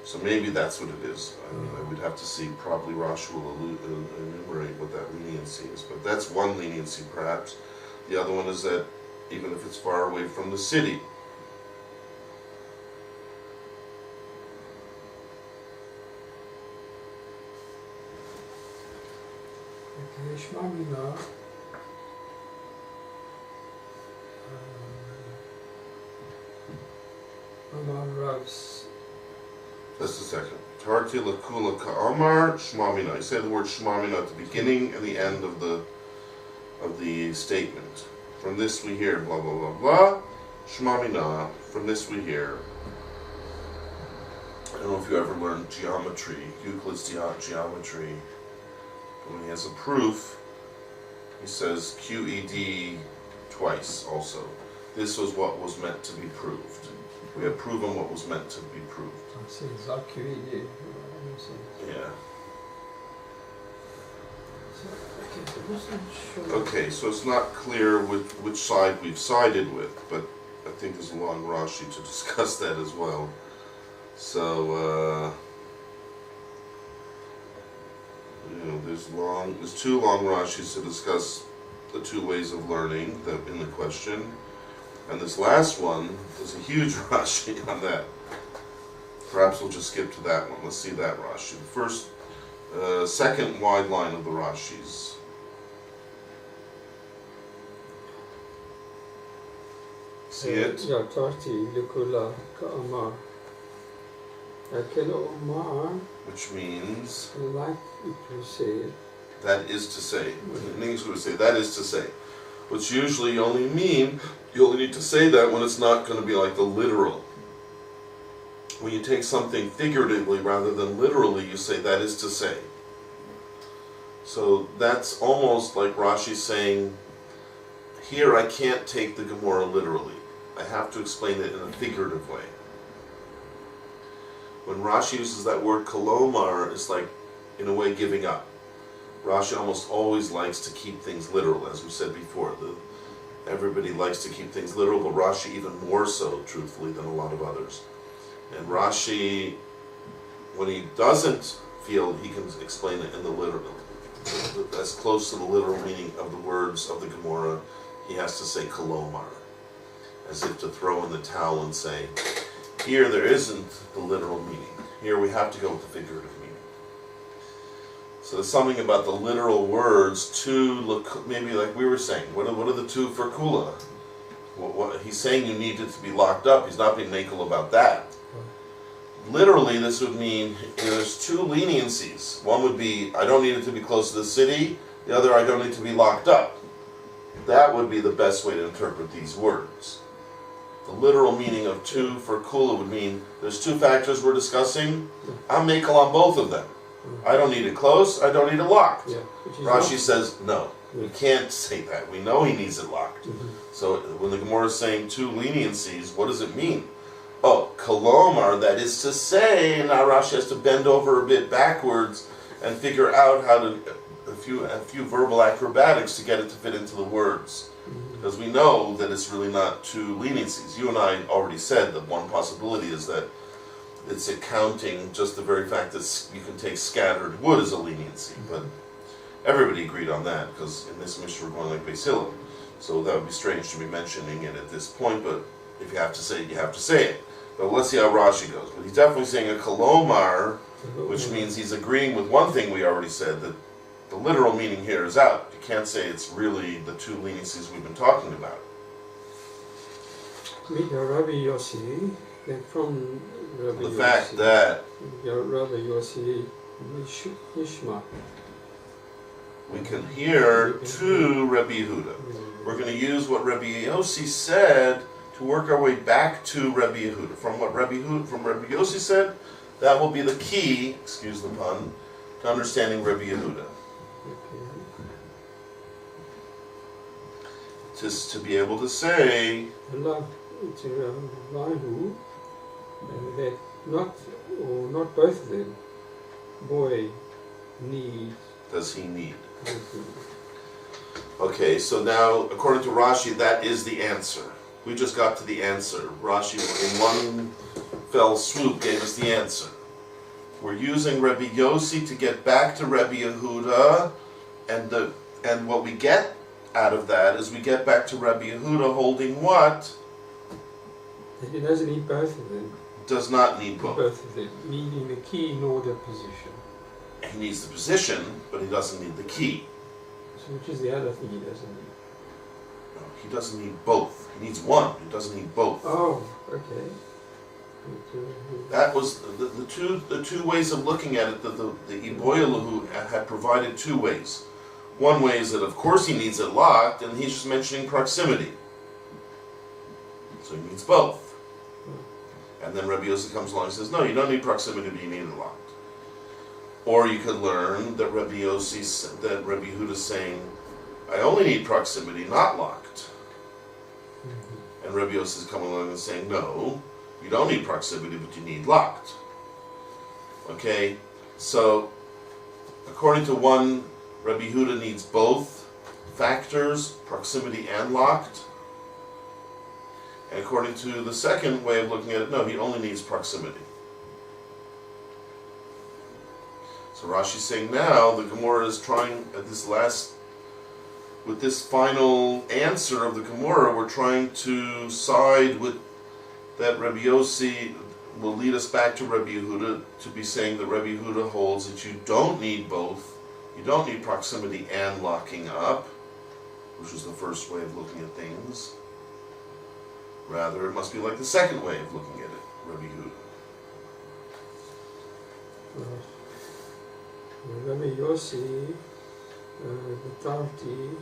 So maybe that's what it is. I mean, I would have to see. Probably Rosh will enumerate what that leniency is. But that's one leniency, perhaps. The other one is that even if it's far away from the city.
Okay, Shema Mina. Amar Ravs.
That's the second. Tarti lakula ka'amar Shema Mina. You say the word Shema Mina at the beginning and the end of the statement. From this we hear blah blah blah blah. Shema Mina. From this we hear. I don't know if you ever learned geometry, Euclid's geometry. When he has a proof, he says QED twice also. This was what was meant to be proved. We have proven what was meant to be proved.
So it's not QED.
Yeah.
Sure.
Okay, so it's not clear which side we've sided with, but I think there's a long Rashi to discuss that as well. So, there's two long Rashis to discuss the two ways of learning in the question. And this last one, there's a huge Rashi on that. Perhaps we'll just skip to that one. Let's see that Rashi. The first, second wide line of the Rashis. See it?
Yeah, Tarti Likula Ka'amar. Kilo Omar,
Which means,
like you said.
that is to say. In English we would say, that is to say. Which usually you only need to say that when it's not going to be like the literal. When you take something figuratively rather than literally, you say, that is to say. So that's almost like Rashi saying, here I can't take the Gemora literally. I have to explain it in a figurative way. When Rashi uses that word kolomar, it's like, in a way, giving up. Rashi almost always likes to keep things literal, as we said before. Everybody likes to keep things literal, but Rashi even more so, truthfully, than a lot of others. And Rashi, when he doesn't feel he can explain it in the literal, as close to the literal meaning of the words of the Gemora, he has to say kolomar, as if to throw in the towel and say, here there isn't the literal meaning. Here we have to go with the figurative meaning. So there's something about the literal words to look, maybe like we were saying, what are the two for kula? He's saying you need it to be locked up. He's not being nakel about that. Literally, this would mean there's two leniencies. One would be, I don't need it to be close to the city. The other, I don't need to be locked up. That would be the best way to interpret these words. The literal meaning of two for kula would mean there's two factors we're discussing. I'm makel on both of them. I don't need it close, I don't need it locked.
Yeah.
Rashi says no. We can't say that. We know he needs it locked. So when the Gemora is saying two leniencies, what does it mean? Oh, kolomar, that is to say, now Rashi has to bend over a bit backwards and figure out how to, a few verbal acrobatics to get it to fit into the words. Because we know that it's really not two leniencies. You and I already said that one possibility is that it's accounting just the very fact that you can take scattered wood as a leniency. But everybody agreed on that, because in this mission we're going like Beis Hillel. So that would be strange to be mentioning it at this point, but if you have to say it, you have to say it. But let's see how Rashi goes. But he's definitely saying a kolomar, which means he's agreeing with one thing we already said, that the literal meaning here is out. You can't say it's really the two leniencies we've been talking about.
Rabbi Yossi, then from Rabbi
The
Yossi,
fact that
Rabbi Yossi Nishma.
we can hear to Rabbi Yehuda. We're going to use what Rabbi Yossi said to work our way back to Rabbi Yehuda. From what Rabbi Yossi said, that will be the key, excuse the pun, to understanding Rabbi Yehuda. Just to be able to say
That not both of them, boy needs.
does he need. Okay, so now according to Rashi, that is the answer. We just got to the answer. Rashi in one fell swoop gave us the answer. We're using Rabbi Yossi to get back to Rabbi Yehuda, and what we get out of that is we get back to Rabbi Yehuda holding what?
That he doesn't need both of them.
Does not need both.
Both of them, needing the key nor the position.
He needs the position, but he doesn't need the key.
So which is the other thing he doesn't need?
No, he doesn't need both. He needs one. He doesn't need both.
Oh, okay.
That was the two ways of looking at it. The Iboyalahu had provided two ways. One way is that of course he needs it locked, and he's just mentioning proximity. So he needs both. And then Rabbi Yossi comes along and says, no, you don't need proximity, but you need it locked. Or you could learn that Rabbi Yehuda is saying, I only need proximity, not locked. And Rabbi Yossi is coming along and saying, no, you don't need proximity, but you need locked. Okay, so according to one, Rabbi Yehuda needs both factors, proximity and locked. And according to the second way of looking at it, no, he only needs proximity. So Rashi's saying now the Gemora is trying at this with this final answer of the Gemora, we're trying to side with that Rabbi Yossi will lead us back to Rabbi Yehuda to be saying that Rabbi Yehuda holds that you don't need both. You don't need proximity and locking up, which is the first way of looking at things. Rather, it must be like the second way of looking at it, Rabbi Yehuda.
Rabbi Yossi, the Tarti,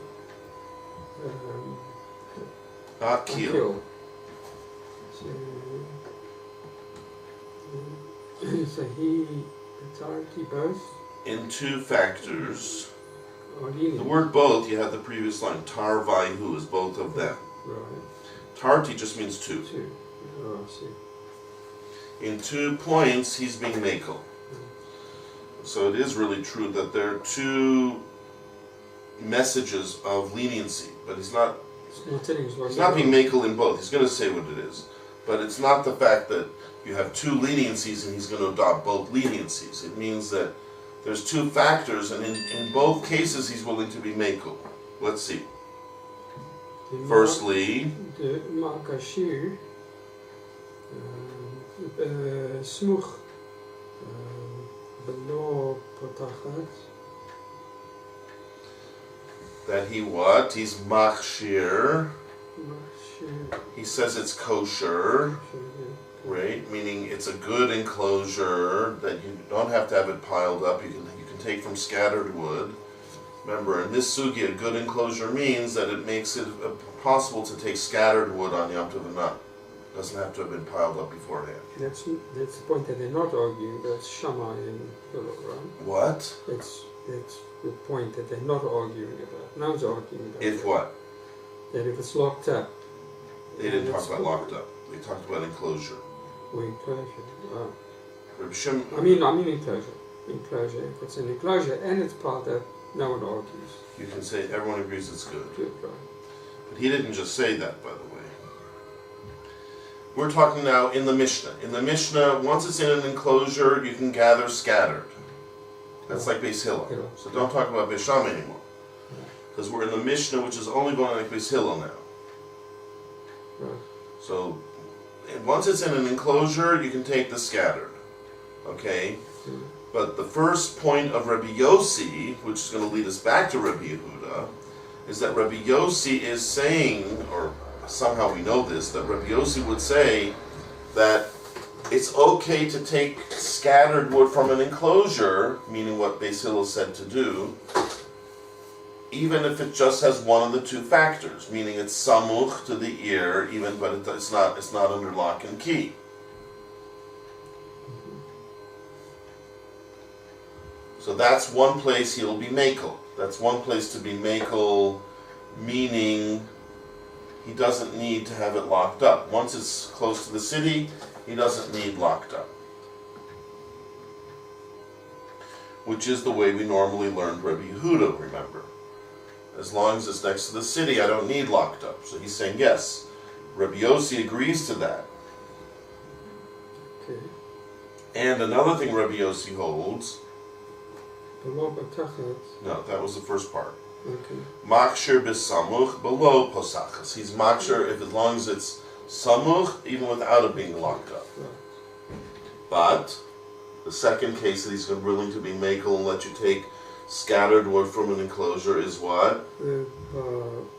Akil.
So he, the Tarti both?
In two factors.
The
word both, you have the previous line, tar vayhu is both of them.
Right.
Tarti just means two.
Two. Oh, I see.
In 2 points, he's being makel. So it is really true that there are two messages of leniency, but he's not being makel in both. He's going to say what it is. But it's not the fact that you have two leniencies and he's going to adopt both leniencies. It means that there's two factors, and in both cases he's willing to be makel. Let's see. Firstly,
the Makashir, Smuch, Belo Potachat.
That he what? He's machshir. He says it's kosher, right? Meaning it's a good enclosure that you don't have to have it piled up. You can take from scattered wood. Remember, in this sugya, good enclosure means that it makes it possible to take scattered wood on Yom Tov and not Doesn't have to have been piled up beforehand.
That's the point that they're not arguing. That's Shammai and Hillel, right?
What?
That's the point that they're not arguing about. No one's arguing about
If
that.
what?
That if it's locked up.
They didn't talk about locked up. They talked about enclosure.
Or enclosure. Oh.
Reb Shim,
I mean enclosure. Enclosure. If it's an enclosure and it's piled up, no one argues.
you can say everyone agrees it's good.
Good, right?
But he didn't just say that, by the way. We're talking now in the Mishnah. In the Mishnah, once it's in an enclosure, you can gather scattered. That's like Beis Hillel. So don't talk about Beis Shammai anymore. Because we're in the Mishnah, which is only going like Beis Hillel now.
Right.
So once it's in an enclosure, you can take the scattered. Okay?
Mm.
But the first point of Rabbi Yossi, which is going to lead us back to Rabbi Yehuda, is that Rabbi Yossi is saying, or somehow we know this, that Rabbi Yossi would say that it's okay to take scattered wood from an enclosure, meaning what Beis Hillel said to do, even if it just has one of the two factors, meaning it's samuch to the ear, even but it's not under lock and key. So that's one place he'll be makel. That's one place to be makel, meaning he doesn't need to have it locked up. Once it's close to the city, he doesn't need locked up. Which is the way we normally learned Rabbi Yehuda, remember. As long as it's next to the city, I don't need locked up. So he's saying yes. Rabbi Yossi agrees to that.
Okay.
And another thing Rabbi Yossi holds,
Below Batachat.
no, that was the first part.
Okay.
Makshir b'samuch below posachas. He's makshir if as long as it's samuch, even without it being locked up.
Right.
But the second case that he's willing to be makel and let you take scattered wood from an enclosure is what?
The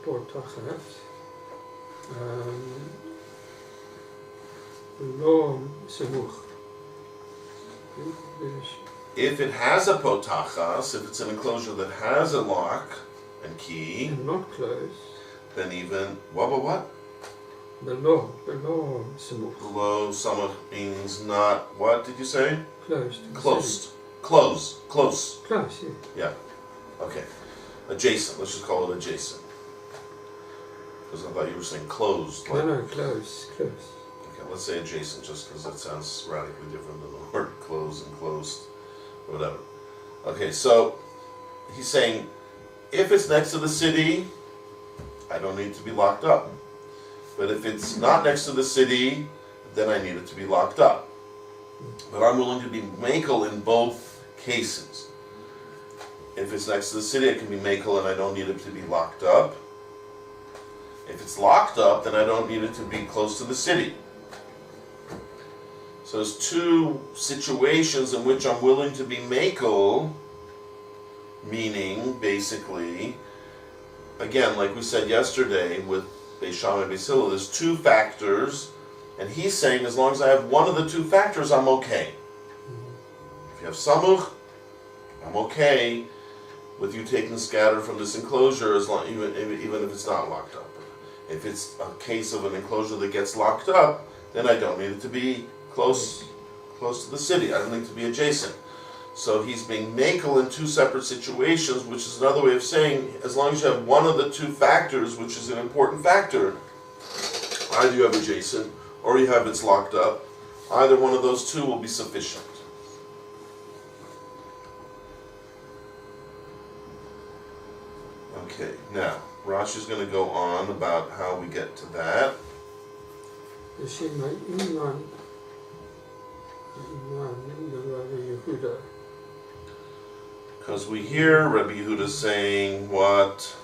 Batachat. Below Semuch.
If it has a potachas, if it's an enclosure that has a lock and key,
And not close.
then even what?
Below Semuch.
Below samuch means not what did you say?
Close. to the
Close.
city.
Close.
Close, yeah.
Yeah. Okay. Adjacent. Let's just call it adjacent. Because I thought you were saying closed. Like,
No, close.
okay, let's say adjacent just because that sounds radically different than the word close and closed. Or whatever. Okay, so he's saying if it's next to the city, I don't need to be locked up. But if it's not next to the city, then I need it to be locked up. But I'm willing to be makel in both cases. If it's next to the city, it can be makel and I don't need it to be locked up. If it's locked up, then I don't need it to be close to the city. So there's two situations in which I'm willing to be makel, meaning basically, again, like we said yesterday with Beis Shammai and Beis Hillel, there's two factors, and he's saying as long as I have one of the two factors, I'm okay. If you have samuch, I'm okay with you taking scatter from this enclosure, as long, even if it's not locked up. If it's a case of an enclosure that gets locked up, then I don't need it to be close to the city. I don't need to be adjacent. So he's being makel in two separate situations, which is another way of saying, as long as you have one of the two factors, which is an important factor, either you have adjacent or you have it's locked up, either one of those two will be sufficient. Okay, now, Rosh is going to go on about how we get to that. Because we hear Rabbi Yehuda saying what?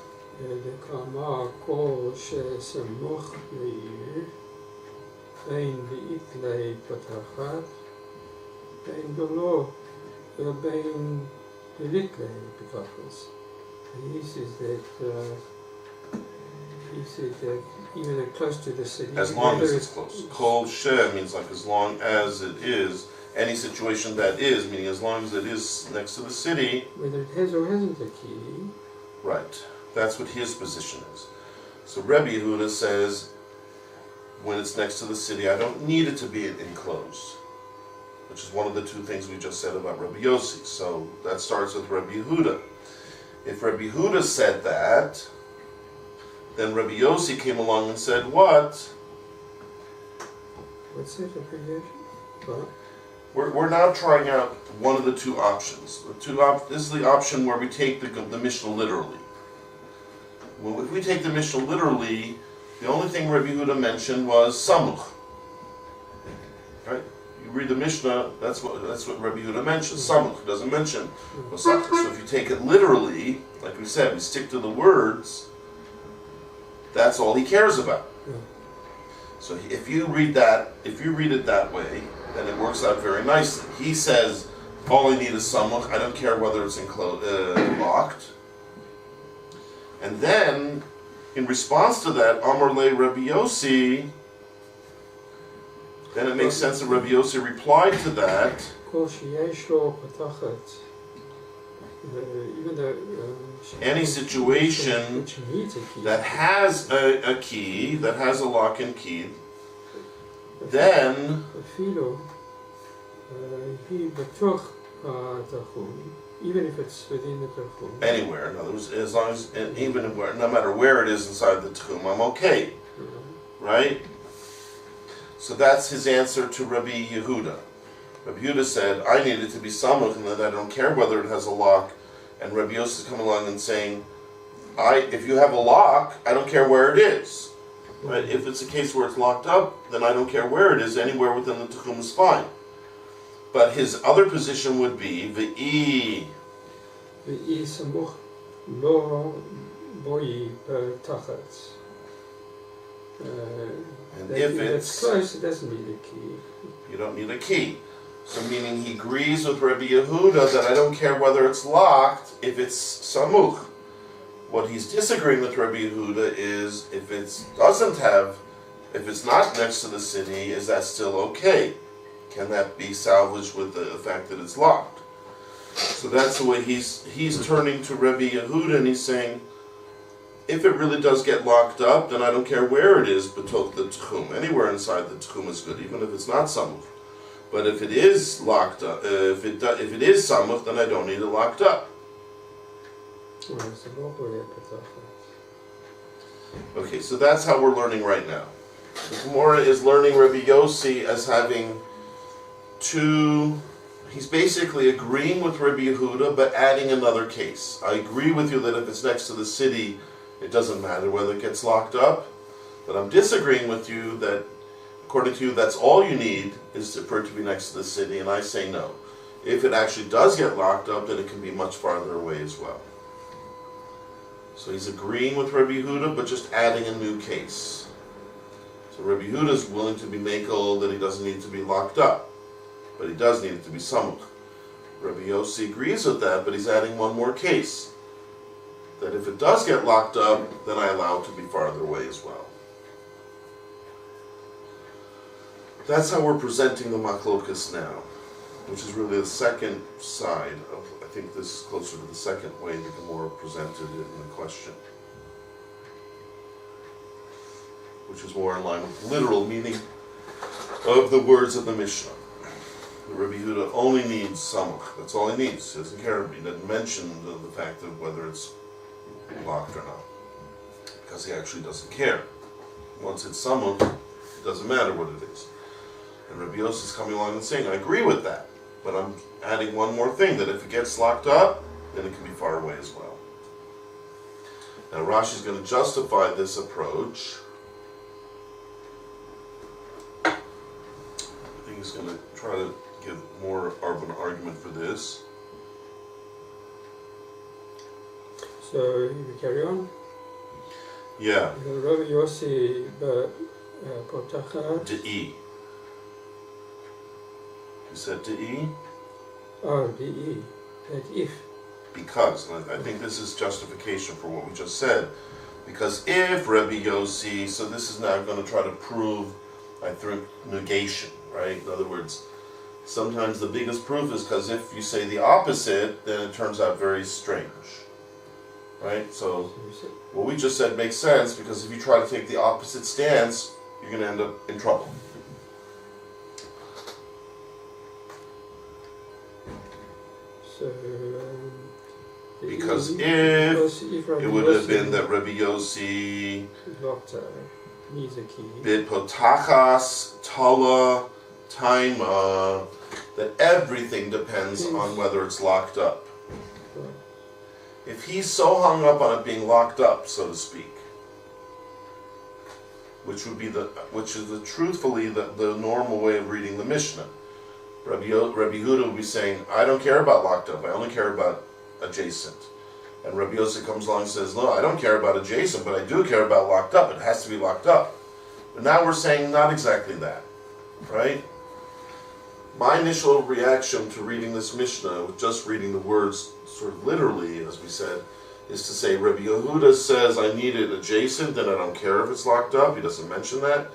He said that even close to the city,
As long as it's close. Kol sheh means like as long as it is. Any situation that is, meaning as long as it is next to the city.
Whether it has or hasn't a key.
Right. That's what his position is. So Rebbe Yehuda says, when it's next to the city, I don't need it to be enclosed. Which is one of the two things we just said about Rabbi Yossi. So that starts with Rabbi Yehuda. If Rabbi Yehuda said that, then Rabbi Yossi came along and said, what?
What's the abbreviation? What?
We're now trying out one of the two options. This is the option where we take the Mishnah literally. Well, if we take the Mishnah literally, the only thing Rabbi Yehuda mentioned was samuch. Right? You read the Mishnah, that's what Rabbi Yehuda mentions. Samuch doesn't mention Osaka. So if you take it literally, like we said, we stick to the words, that's all he cares about. So if you read it that way, then it works out very nicely. He says, all I need is samuch. I don't care whether it's locked. And then, in response to that, Amar le Rabbi Yossi, then it makes sense that Rabbi Yossi replied to that. Any situation that has a key, that has a lock and key, then
even if it's within the Tchum.
Anywhere, in other words, as long as, even where, no matter where it is inside the Tchum, I'm okay. Right? So that's his answer to Rabbi Yehuda. Rabbi Yehuda said, I need it to be samuch, and that I don't care whether it has a lock. And Rabbi Yossi is coming along and saying, if you have a lock, I don't care where it is. Right? If it's a case where it's locked up, then I don't care where it is. Anywhere within the Tchum is fine. But his other position would be Ve'i
samuch lo boi tachatz.
And if it's
close, it doesn't need a key.
You don't need a key. So meaning he agrees with Rabbi Yehuda that I don't care whether it's locked if it's samuch. What he's disagreeing with Rabbi Yehuda is if it's not next to the city, is that still okay? Can that be salvaged with the fact that it's locked? So that's the way he's turning to Rabbi Yehuda, and he's saying, if it really does get locked up, then I don't care where it is, betok the Tchum. Anywhere inside the Tchum is good, even if it's not samuch. But if it is locked up, if it is samuch, then I don't need it locked up. Okay, so that's how we're learning right now. The Gemora is learning Rabbi Yossi as having he's basically agreeing with Rabbi Yehuda, but adding another case. I agree with you that if it's next to the city, it doesn't matter whether it gets locked up, but I'm disagreeing with you that, according to you, that's all you need is for it to be next to the city, and I say no. If it actually does get locked up, then it can be much farther away as well. So he's agreeing with Rabbi Yehuda, but just adding a new case. So Rabbi Yehuda is willing to be makel that he doesn't need to be locked up, but he does need it to be samuch. Rabbi Yossi agrees with that, but he's adding one more case. That if it does get locked up, then I allow it to be farther away as well. That's how we're presenting the machlokas now, which is really the second side of, I think this is closer to the second way the Gemora presented it in the question. Which is more in line with the literal meaning of the words of the Mishnah. The Rabbi Yehuda only needs samuch. That's all he needs. He doesn't care. He doesn't mention the fact of whether it's locked or not, because he actually doesn't care. Once it's samuch, it doesn't matter what it is. And Rabbi Yossi is coming along and saying, I agree with that, but I'm adding one more thing, that if it gets locked up, then it can be far away as well. Now Rosh is going to justify this approach. I think he's going to try to give more of an argument for this.
So we carry on.
Yeah.
Rabbi Yossi potachat.
De'i. You said de'i?
Oh, de'i. That if.
Because, and I think this is justification for what we just said. Because if Rabbi Yossi, so this is now going to try to prove, I think, negation, right? In other words, sometimes the biggest proof is because if you say the opposite, then it turns out very strange. Right? So what we just said makes sense, because if you try to take the opposite stance, you're going to end up in trouble.
So,
Because if
Rabbi
it would have
Yossi
been that Rabbi Yossi
locked needs a key.
bid potachas tala taima, that everything depends on whether it's locked up.
Right.
If he's so hung up on it being locked up, so to speak, which is truthfully the normal way of reading the Mishnah. Rabbi Yehuda would be saying, I don't care about locked up, I only care about adjacent. And Rabbi Yossi comes along and says, no, I don't care about adjacent, but I do care about locked up. It has to be locked up. But now we're saying not exactly that, right? My initial reaction to reading this Mishnah, with just reading the words sort of literally, as we said, is to say Rabbi Yehuda says I need it adjacent, then I don't care if it's locked up. He doesn't mention that.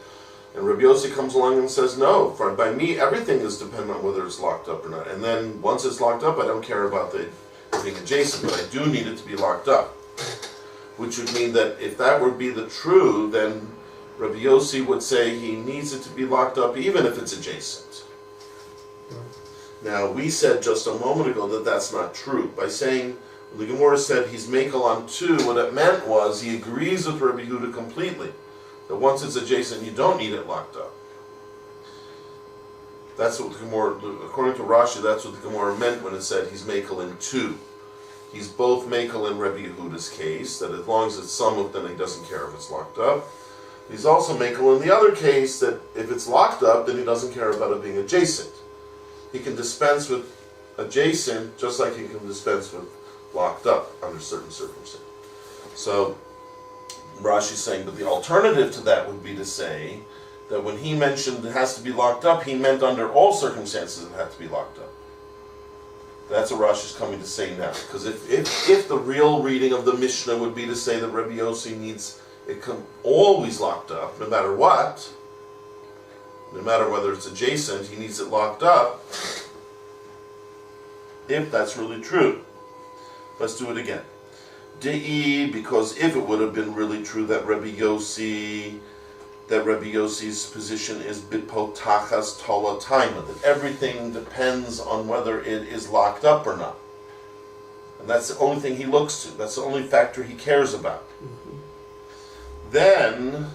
And Rabbi Yossi comes along and says, no, by me, everything is dependent on whether it's locked up or not. And then once it's locked up, I don't care about the being adjacent, but I do need it to be locked up. Which would mean that if that would be the true, then Rabbi Yossi would say he needs it to be locked up even if it's adjacent. Now, we said just a moment ago that that's not true. By saying, the Gemora said he's makel on 2, what it meant was he agrees with Rabbi Yehuda completely. That once it's adjacent, you don't need it locked up. That's what the Gemora, according to Rashi, that's what the Gemora meant when it said he's makel in 2. He's both makel in Rabbi Yehuda's case, that as long as it's samuk, then he doesn't care if it's locked up. He's also makel in the other case, that if it's locked up, then he doesn't care about it being adjacent. He can dispense with adjacent, just like he can dispense with locked up under certain circumstances. So, Rashi's saying, but the alternative to that would be to say that when he mentioned it has to be locked up, he meant under all circumstances it had to be locked up. That's what Rashi's coming to say now. Because if the real reading of the Mishnah would be to say that Rabbi Yossi needs it always locked up, no matter what, no matter whether it's adjacent, he needs it locked up, if that's really true. Let's do it again. Dei, because if it would have been really true that Rabbi Yossi's position is bitpotachas tola taima, that everything depends on whether it is locked up or not. And that's the only thing he looks to. That's the only factor he cares about.
Mm-hmm.
Then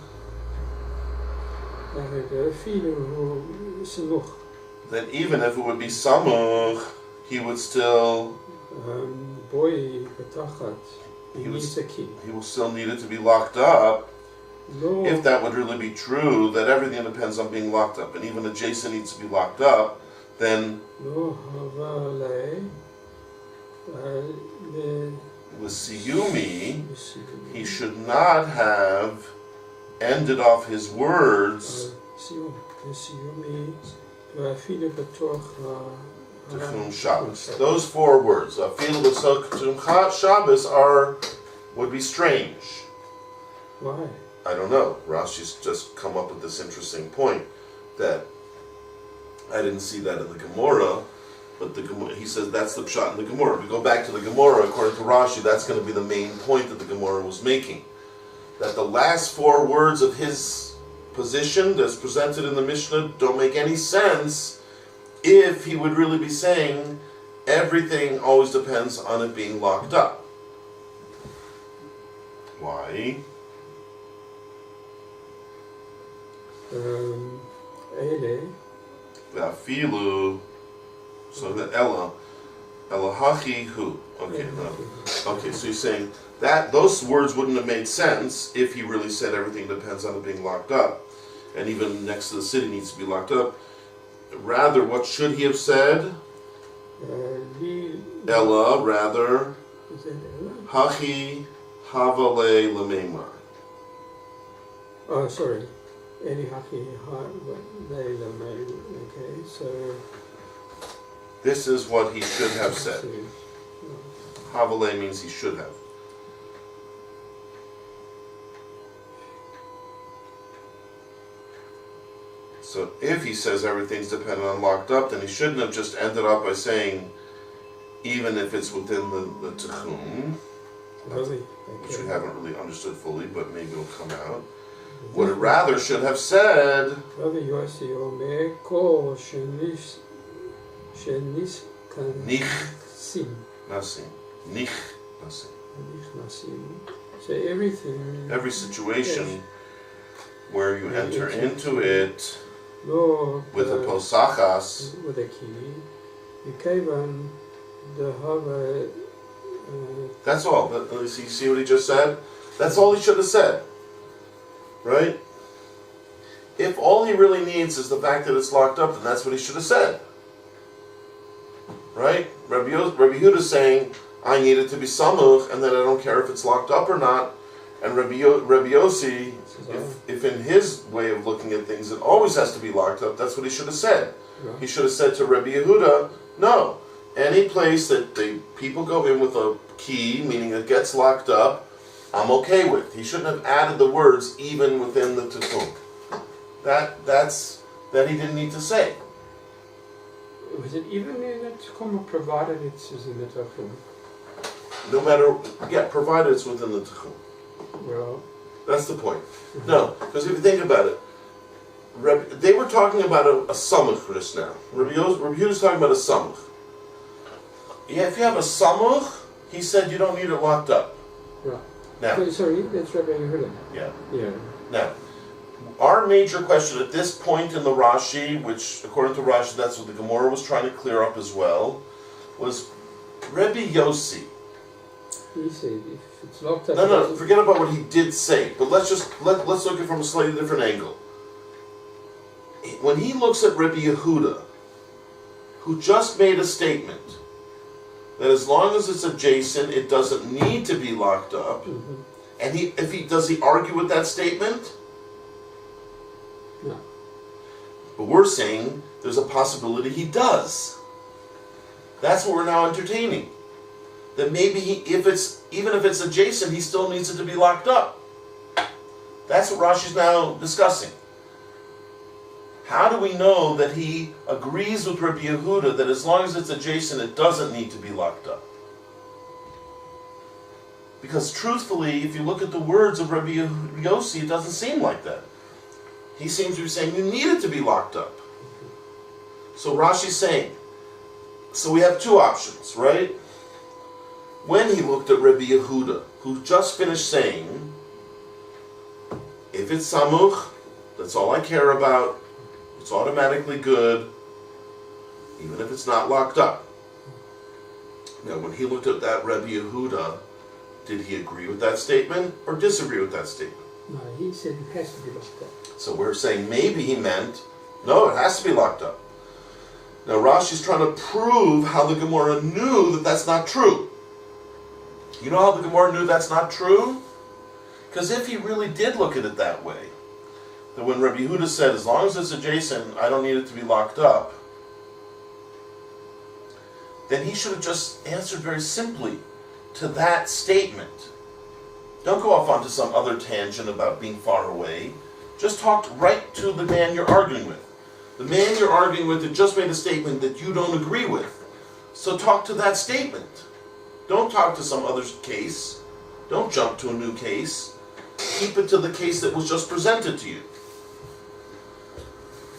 that even if it would be samuch, he would still he will still need it to be locked up.
No.
If that would really be true, that everything depends on being locked up, and even adjacent needs to be locked up, then with Siyumi, he should not have ended off his words Tuchum Shabbos. Those 4 words, Afilu Tuchum Shabbos, would be strange.
Why?
I don't know. Rashi's just come up with this interesting point that I didn't see that in the Gemora, but he says that's the pshat in the Gemora. If we go back to the Gemora, according to Rashi, that's going to be the main point that the Gemora was making. That the last 4 words of his position that's presented in the Mishnah don't make any sense if he would really be saying everything always depends on it being locked up. Why? Vafilu. So that Ella hachi hu. Okay, no. Okay, so he's saying that those words wouldn't have made sense if he really said everything depends on it being locked up, and even next to the city needs to be locked up. Rather, what should he have said? Ella, rather, hachi havale lamemar.
Oh, sorry. Eli hachi havale lamemar. Okay, so
this is what he should have said. Havale means he should have. So if he says everything's dependent on locked up, then he shouldn't have just ended up by saying, even if it's within the Tuchum,
really?
which we haven't really understood fully, but maybe it'll come out. What it rather should have said,
Rabbi Yossi Omer Kol Shenis Nichsim.
Nasim.
So everything.
Every situation where you enter into it with a posachas,
with a key, you Kevan the Hava.
That's all. You see what he just said? That's all he should have said. Right? If all he really needs is the fact that it's locked up, then that's what he should have said. Right? Rabbi Yehuda's saying, I need it to be samuch, and then I don't care if it's locked up or not. And Rabbi Yossi, if in his way of looking at things it always has to be locked up, that's what he should have said.
Yeah.
He should have said to Rabbi Yehuda, no, any place that the people go in with a key, meaning it gets locked up, I'm okay with. He shouldn't have added the words even within the tikkun. That he didn't need to say.
Was it even in the tikkun, provided it's in the tikkun?
No matter, provided it's within the tikkun.
Well,
that's the point. No, because if you think about it, they were talking about a samuch just now. Rabbi Yehuda's talking about a samuch. Yeah, if you have a samuch, he said you don't need it locked up.
Right.
Now,
sorry, that's Rabbi Yehuda.
Yeah.
Yeah.
Now, our major question at this point in the Rashi, which according to Rashi, that's what the Gemora was trying to clear up as well, was Rabbi Yossi.
He said if it's locked up.
No, forget about what he did say. But let's look at it from a slightly different angle. When he looks at Rabbi Yehuda, who just made a statement that as long as it's adjacent, it doesn't need to be locked up, and does he argue with that statement?
No.
But we're saying there's a possibility he does. That's what we're now entertaining. That maybe even if it's adjacent, he still needs it to be locked up. That's what Rashi's now discussing. How do we know that he agrees with Rabbi Yehuda that as long as it's adjacent, it doesn't need to be locked up? Because truthfully, if you look at the words of Rabbi Yossi, it doesn't seem like that. He seems to be saying you need it to be locked up. So Rashi's saying, so we have two options, right? When he looked at Rabbi Yehuda, who just finished saying, if it's samuch, that's all I care about, it's automatically good, even if it's not locked up. Now, when he looked at that Rabbi Yehuda, did he agree with that statement or disagree with that statement?
No, he said it has to be locked up.
So we're saying maybe he meant, no, it has to be locked up. Now Rashi's trying to prove how the Gemora knew that that's not true. You know how the Gemora knew that's not true? Because if he really did look at it that way, that when Rabbi Yehuda said, as long as it's adjacent, I don't need it to be locked up, then he should have just answered very simply to that statement. Don't go off onto some other tangent about being far away. Just talk right to the man you're arguing with. The man you're arguing with had just made a statement that you don't agree with. So talk to that statement. Don't talk to some other case. Don't jump to a new case. Keep it to the case that was just presented to you.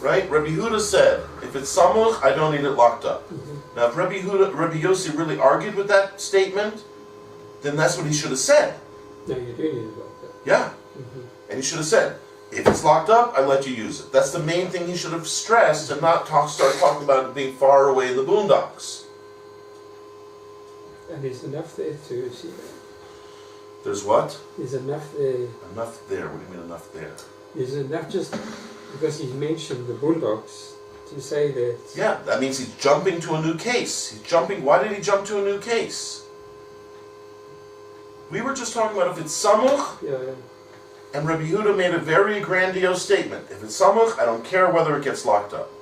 Right? Rabbi Yehuda said, if it's samuch, I don't need it locked up. Now, if Rabbi Yossi really argued with that statement, then that's what he should have said.
No, you do need it locked up.
Yeah. And he should have said, if it's locked up, I let you use it. That's the main thing he should have stressed and not start talking about it being far away in the boondocks.
And there's enough there to see that.
There's what?
There's enough there.
Enough there? What do you mean enough there?
There's enough just because he mentioned the boondocks to say that.
Yeah, that means he's jumping to a new case. He's jumping. Why did he jump to a new case? We were just talking about if it's samuch.
Yeah.
And Rabbi Yehuda made a very grandiose statement. If it's samuch, I don't care whether it gets locked up.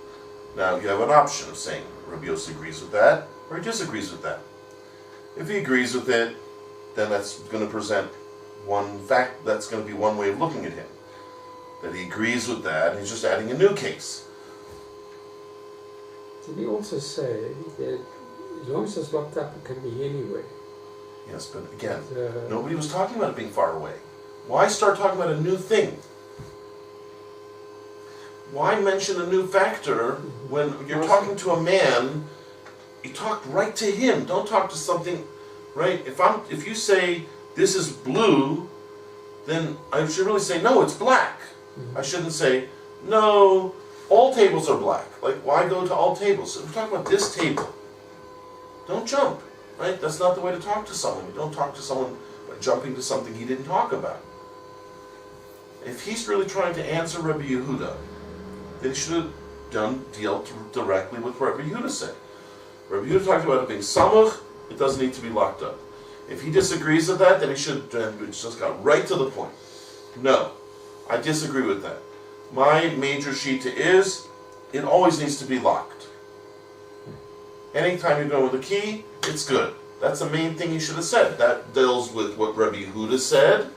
Now, you have an option of saying Rabbi Yossi agrees with that, or he disagrees with that. If he agrees with it, then that's going to present one fact, that's going to be one way of looking at him. That he agrees with that, and he's just adding a new case.
Did he also say that as long as it's locked up, it can be anywhere?
Yes, but again, nobody was talking about it being far away. Why start talking about a new thing? why mention a new factor when you're talking to a man? You talk right to him. Don't talk to something, right? If you say this is blue, then I should really say no, it's black. I shouldn't say no, all tables are black. Like, why go to all tables? So we're talking about this table. Don't jump, right? That's not the way to talk to someone. You don't talk to someone by jumping to something he didn't talk about. If he's really trying to answer Rabbi Yehuda, then he should have dealt directly with what Rabbi Yehuda said. Rabbi Yehuda talked about it being samuch, it doesn't need to be locked up. If he disagrees with that, then he should just got right to the point. No, I disagree with that. My major shita is, it always needs to be locked. Anytime you go with a key, it's good. That's the main thing you should have said. That deals with what Rabbi Yehuda said.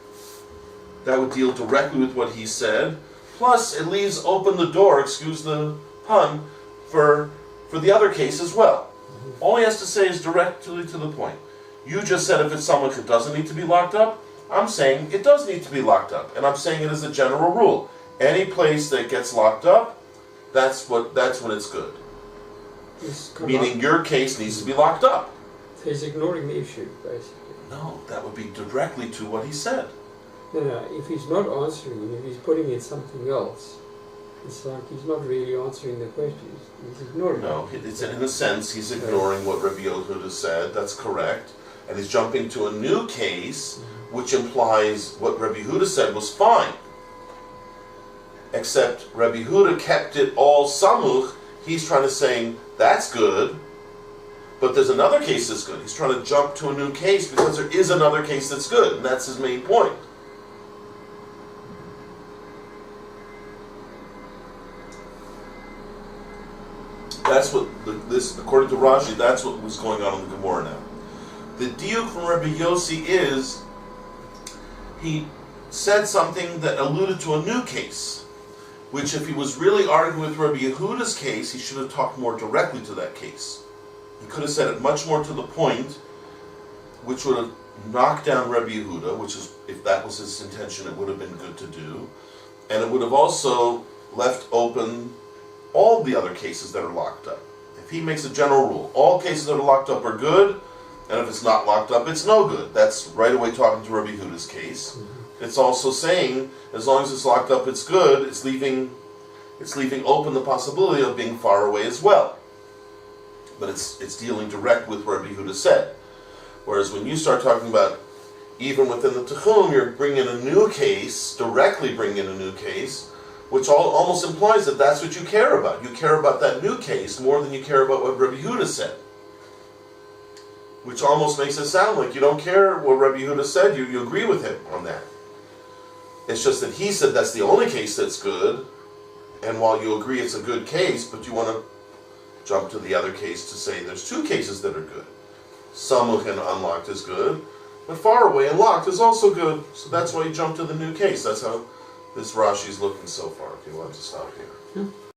That would deal directly with what he said. Plus, it leaves open the door, excuse the pun, for the other case as well. All he has to say is directly to the point. You just said if it's someone who doesn't need to be locked up. I'm saying it does need to be locked up. And I'm saying it as a general rule. Any place that gets locked up, that's when it's good. Meaning your case needs to be locked up.
So he's ignoring the issue, basically.
No, that would be directly to what he said.
No, if he's not answering, if he's putting in something else, it's like he's not really answering the question. He's ignoring
No, it's in a sense he's ignoring what Rabbi Yehuda said. That's correct. And he's jumping to a new case, which implies what Rabbi Yehuda said was fine. Except Rabbi Yehuda kept it all samuch. He's trying to say, that's good, but there's another case that's good. He's trying to jump to a new case because there is another case that's good, and that's his main point. That's what this, according to Rashi, that's what was going on in the Gemora now. The diuk from Rabbi Yossi is he said something that alluded to a new case, which if he was really arguing with Rabbi Yehuda's case, he should have talked more directly to that case. He could have said it much more to the point, which would have knocked down Rabbi Yehuda, which is, if that was his intention, it would have been good to do. And it would have also left open all the other cases that are locked up. If he makes a general rule, all cases that are locked up are good, and if it's not locked up, it's no good. That's right away talking to Rabbi Yehuda's case. It's also saying, as long as it's locked up, it's good. It's leaving open the possibility of being far away as well. But it's dealing direct with what Rabbi Yehuda said. Whereas when you start talking about, even within the Tehum, you're bringing a new case, directly bringing a new case, which almost implies that that's what you care about. You care about that new case more than you care about what Rabbi Yehuda said. Which almost makes it sound like you don't care what Rabbi Yehuda said, you agree with him on that. It's just that he said that's the only case that's good, and while you agree it's a good case, but you want to jump to the other case to say there's two cases that are good. Samuch and unlocked is good, but far away and locked is also good, so that's why you jump to the new case. That's how this Rashi is looking so far, if you want to stop here.
Yeah.